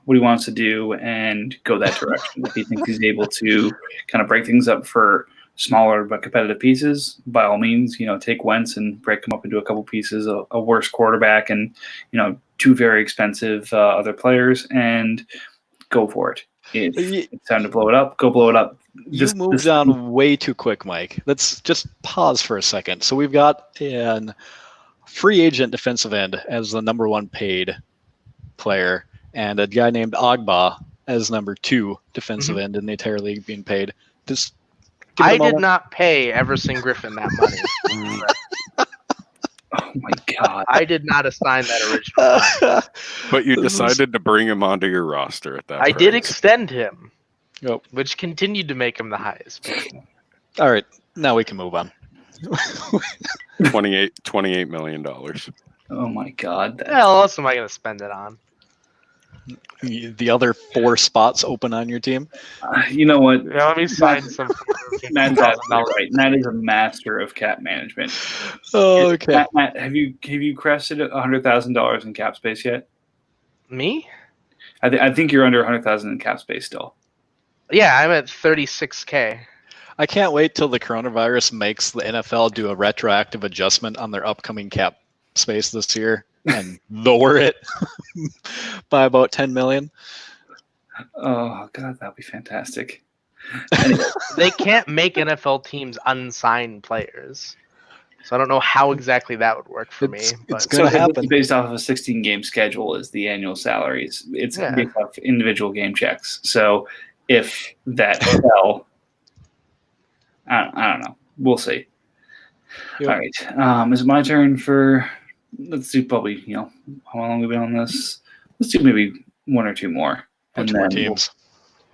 what he wants to do and go that direction. If he thinks he's able to kind of break things up for smaller but competitive pieces, by all means, take Wentz and break them up into a couple pieces, a worse quarterback and 2 very expensive other players, and go for it. If it's time to blow it up, go blow it up. You moved on way too quick, Mike. Let's just pause for a second. So we've got an free agent defensive end as the number 1 paid player, and a guy named Agba as number 2 defensive end in the entire league being paid. Just Give it a I did moment. not pay Everson Griffin that money. Oh my god. I did not assign that original contract. But you This is- decided to bring him onto your roster at that I did price. extend him, Yep. which continued to make him the highest bid. All right, now we can move on. $28 million. Oh my god. What else am I going to spend it on? The other 4 spots open on your team. You know what? Yeah, let me sign some. Matt's absolutely right. Matt is a master of cap management. Oh, okay. Matt, have you crested $100,000 in cap space yet? Me? I think you're under 100,000 in cap space still. Yeah, I'm at 36K. I can't wait till the coronavirus makes the NFL do a retroactive adjustment on their upcoming cap space this year and lower it by about 10 million. Oh god, that'd be fantastic. They can't make NFL teams unsign players. So I don't know how exactly that would work for me. It's But gonna So happen. based off of a 16-game schedule is the annual salaries. It's Yeah. based off individual game checks. So if that fell, I don't know. We'll see. Yep. All right. Is it my turn for? Let's do probably. How long have we been on this? Let's do maybe one or two more. Bunch and more then teams.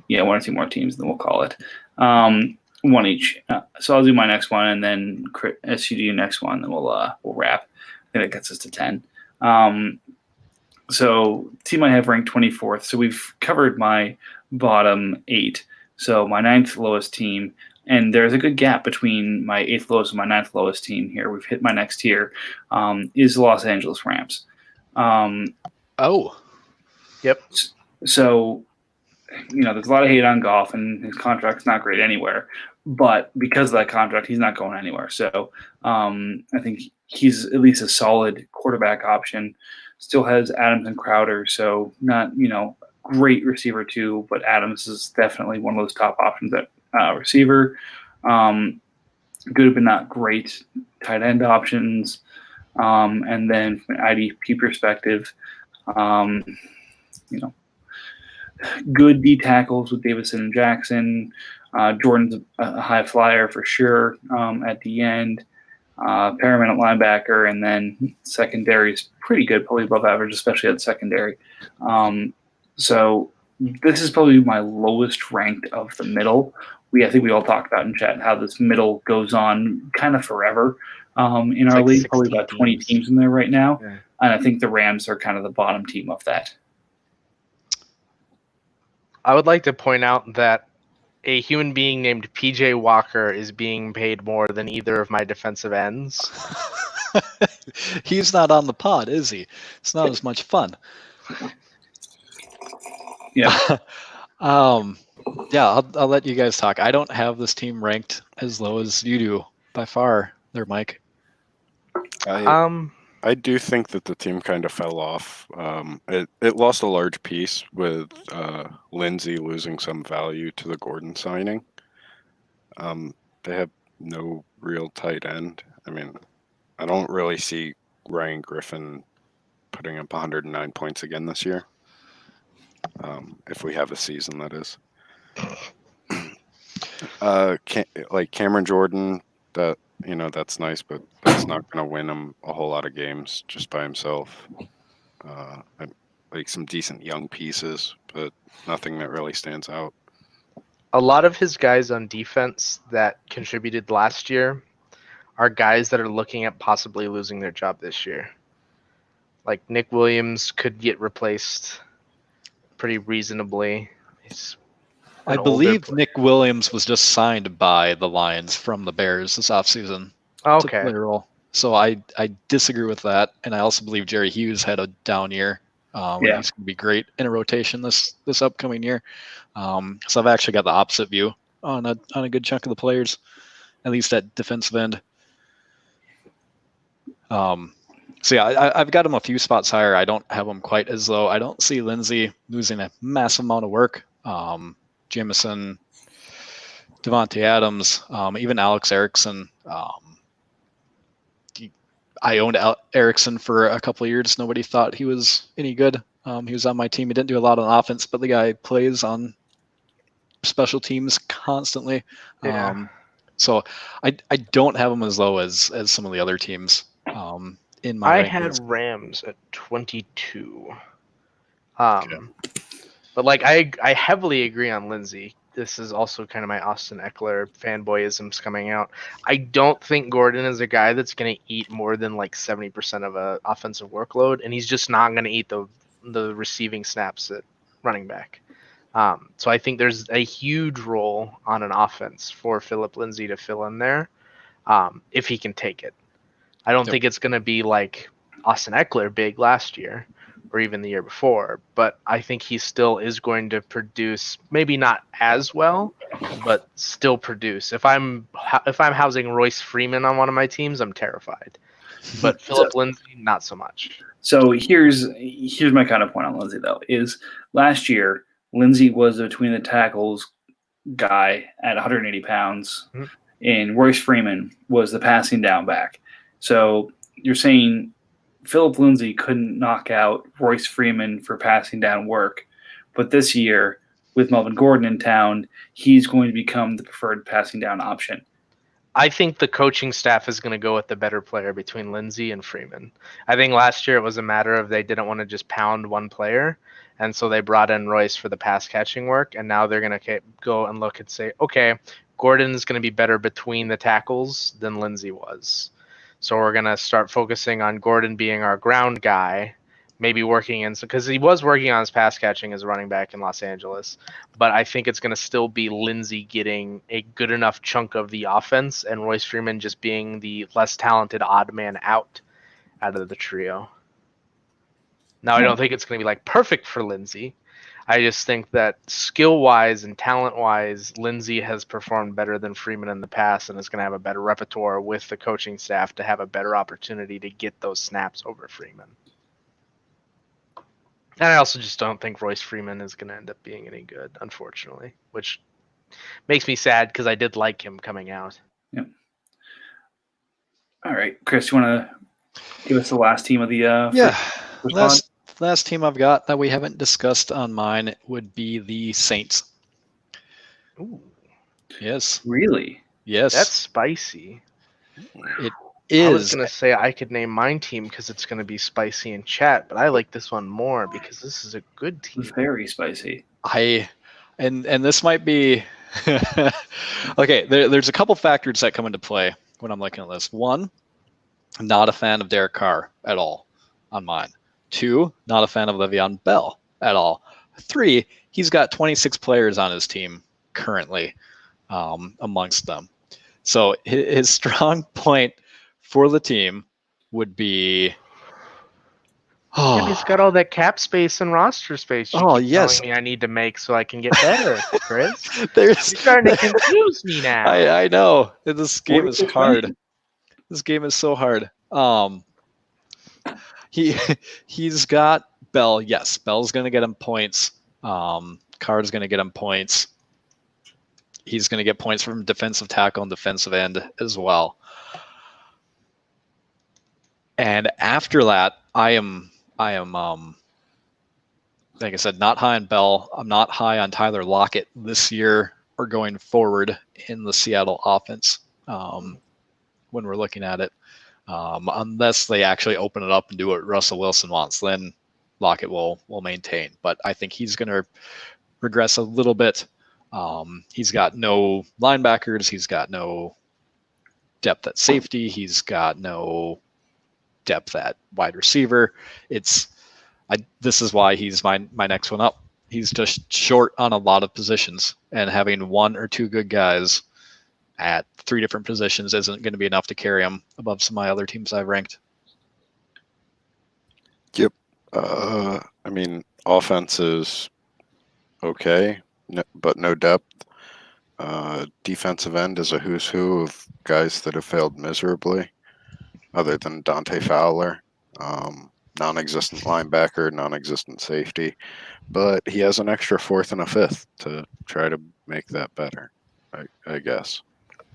one or two more teams, then we'll call it. One each. So I'll do my next one, and then SU do your next one, then we'll wrap. I think that gets us to 10. So team I have ranked 24th. So we've covered my bottom 8. So my 9th lowest team, and there's a good gap between my 8th lowest and my 9th lowest team here. We've hit my next tier. Is the Los Angeles Rams. Oh, yep. So, there's a lot of hate on Goff, and his contract's not great anywhere. But because of that contract, he's not going anywhere. So I think he's at least a solid quarterback option. Still has Adams and Crowder, so not, great receiver too, but Adams is definitely one of those top options at receiver. Good but not great tight end options. And then from an IDP perspective, good D tackles with Davidson and Jackson. Jordan's a high flyer for sure at the end. Paramount linebacker, and then secondary is pretty good, probably above average, especially at secondary. So this is probably my lowest ranked of the middle. I think we all talked about in chat how this middle goes on kind of forever in our like league. Probably 16 about 20 teams. teams in there right now. Yeah. And I think the Rams are kind of the bottom team of that. I would like to point out that a human being named PJ Walker is being paid more than either of my defensive ends. he's not on the pod, is he? It's not as much fun. Yeah. Yeah, I'll let you guys talk. I don't have this team ranked as low as you do by far there, Mike. I do think that the team kind of fell off. It lost a large piece with Lindsey losing some value to the Gordon signing. They have no real tight end. I mean, I don't really see Ryan Griffin putting up 109 points again this year. If we have a season, that is. Like Cameron Jordan, that's nice, but that's not going to win him a whole lot of games just by himself. Like some decent young pieces, but nothing that really stands out. A lot of his guys on defense that contributed last year are guys that are looking at possibly losing their job this year. Like Nick Williams could get replaced pretty reasonably. I believe Nick Williams was just signed by the Lions from the Bears this offseason to Okay. play a role. So I disagree with that, and I also believe Jerry Hughes had a down year. Yeah. He's going to be great in a rotation this upcoming year. So I've actually got the opposite view on a good chunk of the players, at least at defensive end. So yeah, I've got him a few spots higher. I don't have him quite as low. I don't see Lindsey losing a massive amount of work. Jamison, Devontae Adams, even Alex Erickson. I owned Erickson for a couple of years. Nobody thought he was any good. He was on my team. He didn't do a lot on offense, but the guy plays on special teams constantly. Yeah. So I don't have them as low as some of the other teams in my I rankings. had Rams at 22. But like I heavily agree on Lindsey. This is also kind of my Austin Eckler fanboyisms coming out. I don't think Gordon is a guy that's going to eat more than like 70% of a offensive workload, and he's just not going to eat the receiving snaps at running back. So I think there's a huge role on an offense for Philip Lindsay to fill in there if he can take it. I don't think it's going to be like Austin Eckler big last year or even the year before, but I think he still is going to produce, maybe not as well, but still produce. If I'm housing Royce Freeman on one of my teams, I'm terrified. But Philip Lindsay, not so much. So here's my kind of point on Lindsey, though, is last year Lindsey was between the tackles guy at 180 pounds, and Royce Freeman was the passing down back. So you're saying Philip Lindsay couldn't knock out Royce Freeman for passing down work, but this year with Melvin Gordon in town, he's going to become the preferred passing down option. I think the coaching staff is going to go with the better player between Lindsay and Freeman. I think last year it was a matter of they didn't want to just pound one player, and so they brought in Royce for the pass catching work, and now they're going to go and look and say, okay, Gordon's going to be better between the tackles than Lindsay was. So we're going to start focusing on Gordon being our ground guy, maybe working in, because he was working on his pass catching as a running back in Los Angeles. But I think it's going to still be Lindsay getting a good enough chunk of the offense and Royce Freeman just being the less talented odd man out of the trio. Now, I don't think it's going to be like perfect for Lindsay. I just think that skill-wise and talent-wise, Lindsay has performed better than Freeman in the past and is going to have a better repertoire with the coaching staff to have a better opportunity to get those snaps over Freeman. And I also just don't think Royce Freeman is going to end up being any good, unfortunately, which makes me sad because I did like him coming out. Yep. All right, Chris, you want to give us the last team of the last team I've got that we haven't discussed on mine would be the Saints. Ooh. Yes. Really? Yes. That's spicy. It is. I was going to say I could name my team because it's going to be spicy in chat, but I like this one more because this is a good team. Very spicy. And this might be okay. There's a couple factors that come into play when I'm looking at this. One, I'm not a fan of Derek Carr at all on mine. 2, not a fan of Le'Veon Bell at all. 3, he's got 26 players on his team currently amongst them. So his strong point for the team would be... And he's got all that cap space and roster space you keep telling me I need to make so I can get better, Chris. You're starting to confuse me now. I know. This game is hard. This game is so hard. He's got Bell. Yes, Bell's going to get him points. Carr's going to get him points. He's going to get points from defensive tackle and defensive end as well. And after that, I am like I said, not high on Bell. I'm not high on Tyler Lockett this year or going forward in the Seattle offense when we're looking at it. Unless they actually open it up and do what Russell Wilson wants, then Lockett will maintain. But I think he's going to regress a little bit. He's got no linebackers. He's got no depth at safety. He's got no depth at wide receiver. This is why he's my next one up. He's just short on a lot of positions, and having 1 or 2 good guys at 3 different positions isn't going to be enough to carry him above some of my other teams I've ranked. Yep. I mean, offense is okay, but no depth. Defensive end is a who's who of guys that have failed miserably, other than Dante Fowler. Non-existent linebacker, non-existent safety. But he has an extra 4th and a 5th to try to make that better, I guess.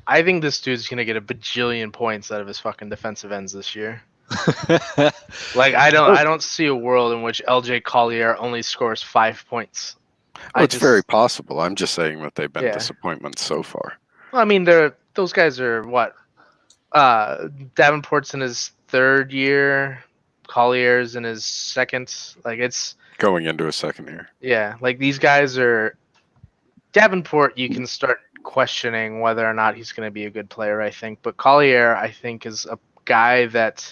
I think this dude's going to get a bajillion points out of his fucking defensive ends this year. Like, I don't see a world in which LJ Collier only scores 5 points. Well, it's very possible. I'm just saying that they've been disappointments so far. Well, I mean, those guys are what? Davenport's in his third year. Collier's in his second. Like it's Going into a second year. yeah. Like these guys are. Davenport, you can start questioning whether or not he's going to be a good player. I think, but Collier, I think, is a guy that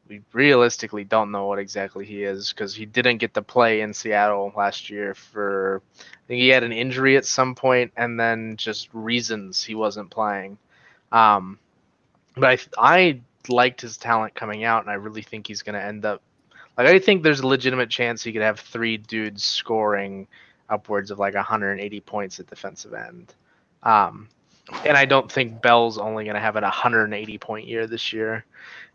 we realistically don't know what exactly he is because he didn't get to play in Seattle last year for. I think he had an injury at some point, and then just reasons he wasn't playing. But I liked his talent coming out, and I really think he's going to end up. Like I think there's a legitimate chance he could have 3 dudes scoring upwards of like 180 points at defensive end. And I don't think Bell's only going to have an 180 point year this year.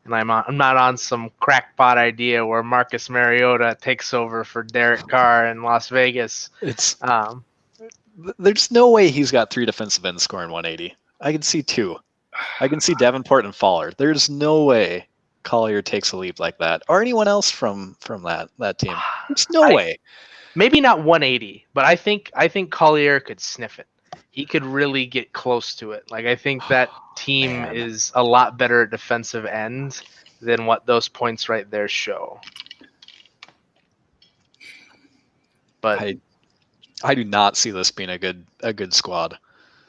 And I'm not on some crackpot idea where Marcus Mariota takes over for Derek Carr in Las Vegas. It's there's no way he's got 3 defensive ends scoring 180. I can see 2. I can see Davenport and Fowler. There's no way Collier takes a leap like that, or anyone else from that team. There's no way. Maybe not 180, but I think Collier could sniff it. He could really get close to it. Like I think that team is a lot better at defensive end than what those points right there show. But I do not see this being a good squad.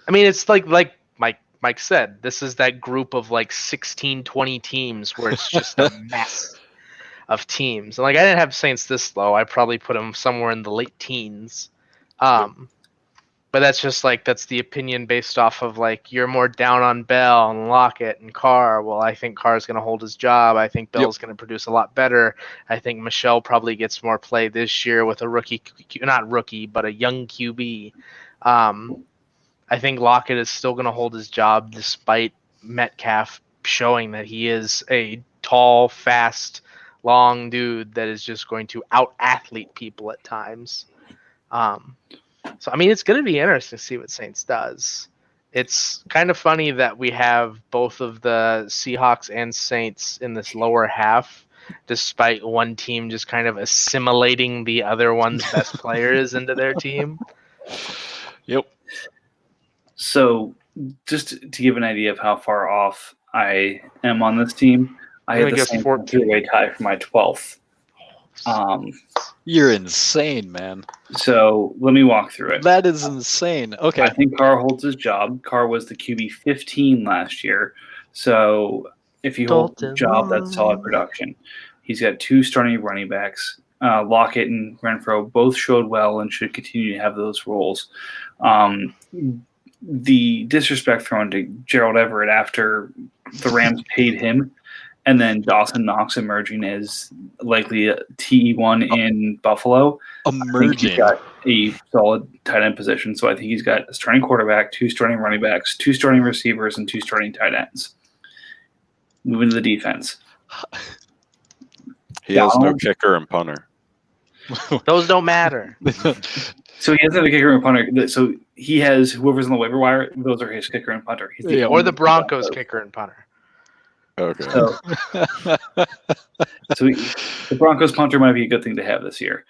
I mean, it's like Mike said, this is that group of like 16, 20 teams where it's just a mess of teams. And like I didn't have Saints this low. I probably put them somewhere in the late teens. But that's just like that's the opinion based off of like you're more down on Bell and Lockett and Carr. Well, I think Carr's going to hold his job. I think Bell's going to produce a lot better. I think Michelle probably gets more play this year with a but a young QB. I think Lockett is still going to hold his job despite Metcalf showing that he is a tall, fast, long dude that is just going to out-athlete people at times. So, I mean, it's going to be interesting to see what Saints does. It's kind of funny that we have both of the Seahawks and Saints in this lower half, despite one team just kind of assimilating the other one's best players into their team. Yep. So, just to give an idea of how far off I am on this team, I had the same 3-way tie for my 12th. You're insane, man. So let me walk through it. That is insane. Okay. I think Carr holds his job. Carr was the QB 15 last year. So if he holds his job, that's solid production. He's got 2 starting running backs. Lockett and Renfro both showed well and should continue to have those roles. The disrespect thrown to Gerald Everett after the Rams paid him, and then Dawson Knox emerging as likely a TE1 in Buffalo. Emerging. He's got a solid tight end position. So I think he's got a starting quarterback, 2 starting running backs, 2 starting receivers, and 2 starting tight ends. Moving to the defense. He has no kicker and punter. Those don't matter. So he has a kicker and punter. So he has whoever's on the waiver wire. Those are his kicker and punter. Or the Broncos kicker and punter. Okay. So the Broncos punter might be a good thing to have this year.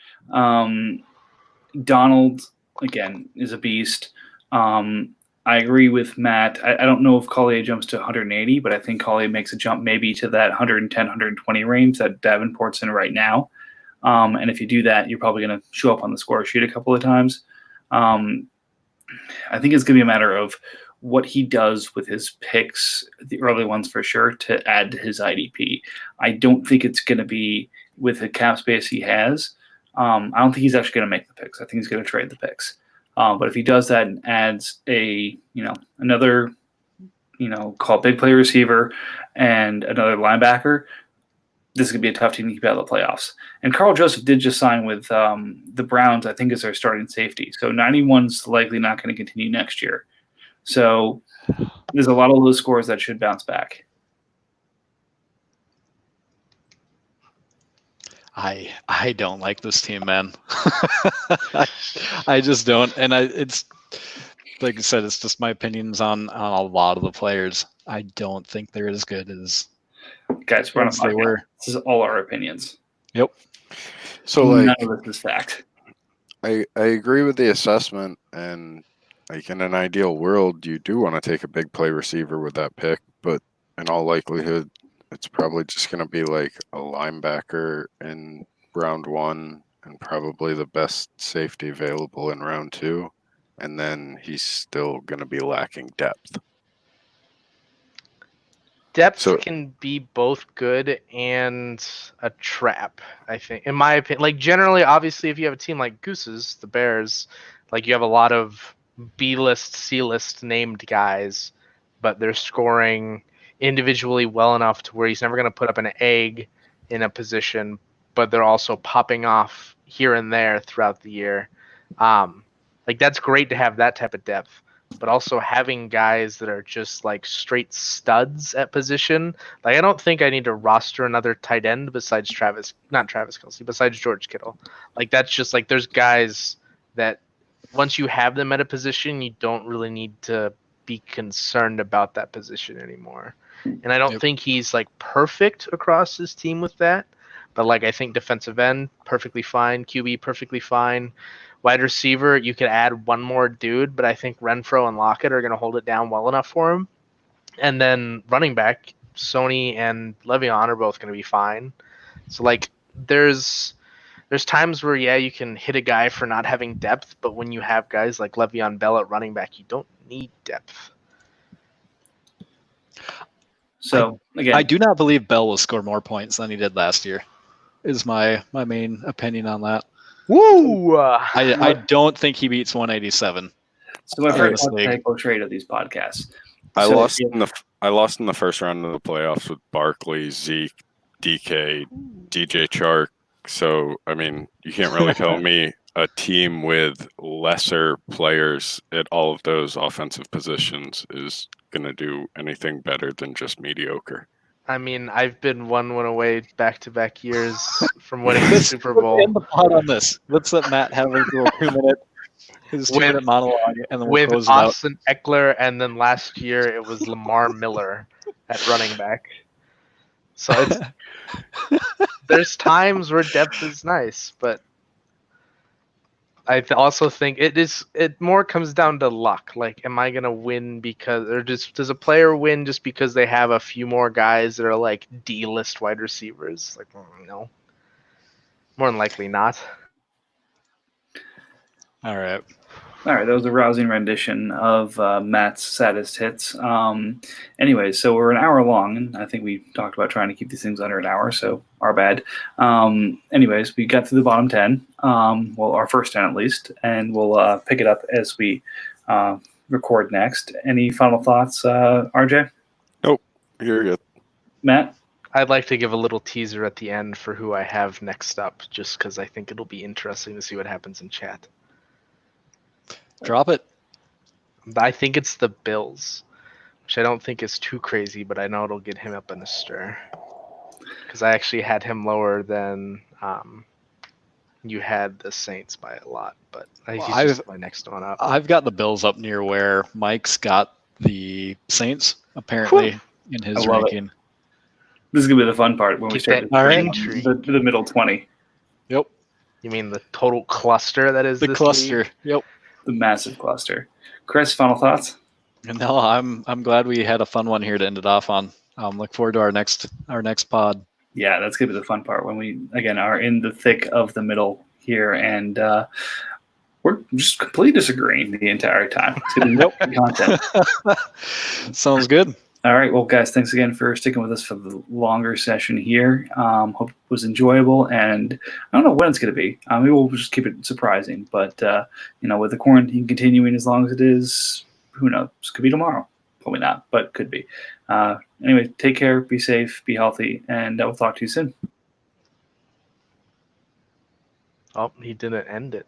Donald, again, is a beast. I agree with Matt. I don't know if Collier jumps to 180, but I think Collier makes a jump maybe to that 110, 120 range that Davenport's in right now. And if you do that, you're probably going to show up on the score sheet a couple of times. I think it's going to be a matter of what he does with his picks, the early ones for sure, to add to his IDP. I don't think it's going to be with the cap space he has. I don't think he's actually going to make the picks. I think he's going to trade the picks. But if he does that and adds another, call big play receiver and another linebacker, this is going to be a tough team to keep out of the playoffs. And Carl Joseph did just sign with the Browns, I think, as their starting safety. So 91's likely not going to continue next year. So there's a lot of those scores that should bounce back. I don't like this team, man. I just don't. And it's like I said, it's just my opinions on a lot of the players. I don't think they're as good as guys they were. This is all our opinions. Yep. So none of this is fact. I agree with the assessment, and like in an ideal world, you do want to take a big play receiver with that pick, but in all likelihood, it's probably just going to be like a linebacker in round 1 and probably the best safety available in round 2. And then he's still going to be lacking depth. Depth So- can be both good and a trap, I think. In my opinion, like generally, obviously, if you have a team like Goose's, the Bears, like you have a lot of B-list, C-list named guys, but they're scoring individually well enough to where he's never going to put up an egg in a position, but they're also popping off here and there throughout the year. Like that's great to have that type of depth. But also having guys that are just like straight studs at position. Like I don't think I need to roster another tight end besides not Travis Kelce, besides George Kittle. Like that's just like there's guys that once you have them at a position, you don't really need to be concerned about that position anymore. And I don't Yep. think he's like perfect across his team with that. But like I think defensive end, perfectly fine. QB, perfectly fine. Wide receiver, you could add one more dude, but I think Renfro and Lockett are going to hold it down well enough for him. And then running back, Sony and Le'Veon are both going to be fine. So like there's times where you can hit a guy for not having depth, but when you have guys like Le'Veon Bell at running back, you don't need depth. So again, I do not believe Bell will score more points than he did last year. Is my main opinion on that. Woo! I don't think he beats 187. so my in favorite this league. typo trade of these podcasts. I So lost if- in the first round of the playoffs with Barkley, Zeke, DK, DJ Chark. So I mean, you can't really tell me a team with lesser players at all of those offensive positions is going to do anything better than just mediocre. I mean, I've been 1-1 away back-to-back years from winning the Super Let's Bowl end the pod on this. Let's let Matt have his little 2-minute monologue, and then we'll with close it out. Austin Eckler, and then last year it was Lamar Miller at running back. So it's there's times where depth is nice, but I also think it more comes down to luck. Like, am I gonna win does a player win just because they have a few more guys that are like D-list wide receivers? Like, no, more than likely not. All right. All right, that was a rousing rendition of Matt's saddest hits. Anyways, so we're an hour long, and I think we talked about trying to keep these things under an hour, so our bad. Anyways, we got through the bottom 10, well, our first 10 at least, and we'll pick it up as we record next. Any final thoughts, RJ? You're good. Matt? I'd like to give a little teaser at the end for who I have next up, just because I think it'll be interesting to see what happens in chat. Drop it. I think it's the Bills, which I don't think is too crazy, but I know it'll get him up in a stir. Because I actually had him lower than you had the Saints by a lot, but he's just my next one up. I've got the Bills up near where Mike's got the Saints, apparently, in his I love it. ranking. This is going to be the fun part when we Get start that All right. intrigue. the middle 20, Yep. You mean the total cluster that is The this cluster. league? Yep. the massive cluster. Chris, final thoughts? And no, I'm glad we had a fun one here to end it off on. Look forward to our next pod. Yeah, that's going to be the fun part when we, again, are in the thick of the middle here, and we're just completely disagreeing the entire time. It's going to be content. Sounds good. All right. Well, guys, thanks again for sticking with us for the longer session here. Hope it was enjoyable, and I don't know when it's going to be. Maybe we'll just keep it surprising, but with the quarantine continuing as long as it is, who knows? Could be tomorrow. Probably not, but could be. Anyway, take care, be safe, be healthy, and we'll talk to you soon. Oh, he didn't end it.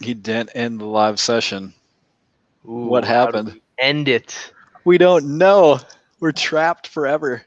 He didn't end the live session. Ooh, What how do happened? we end it. We don't know. We're trapped forever.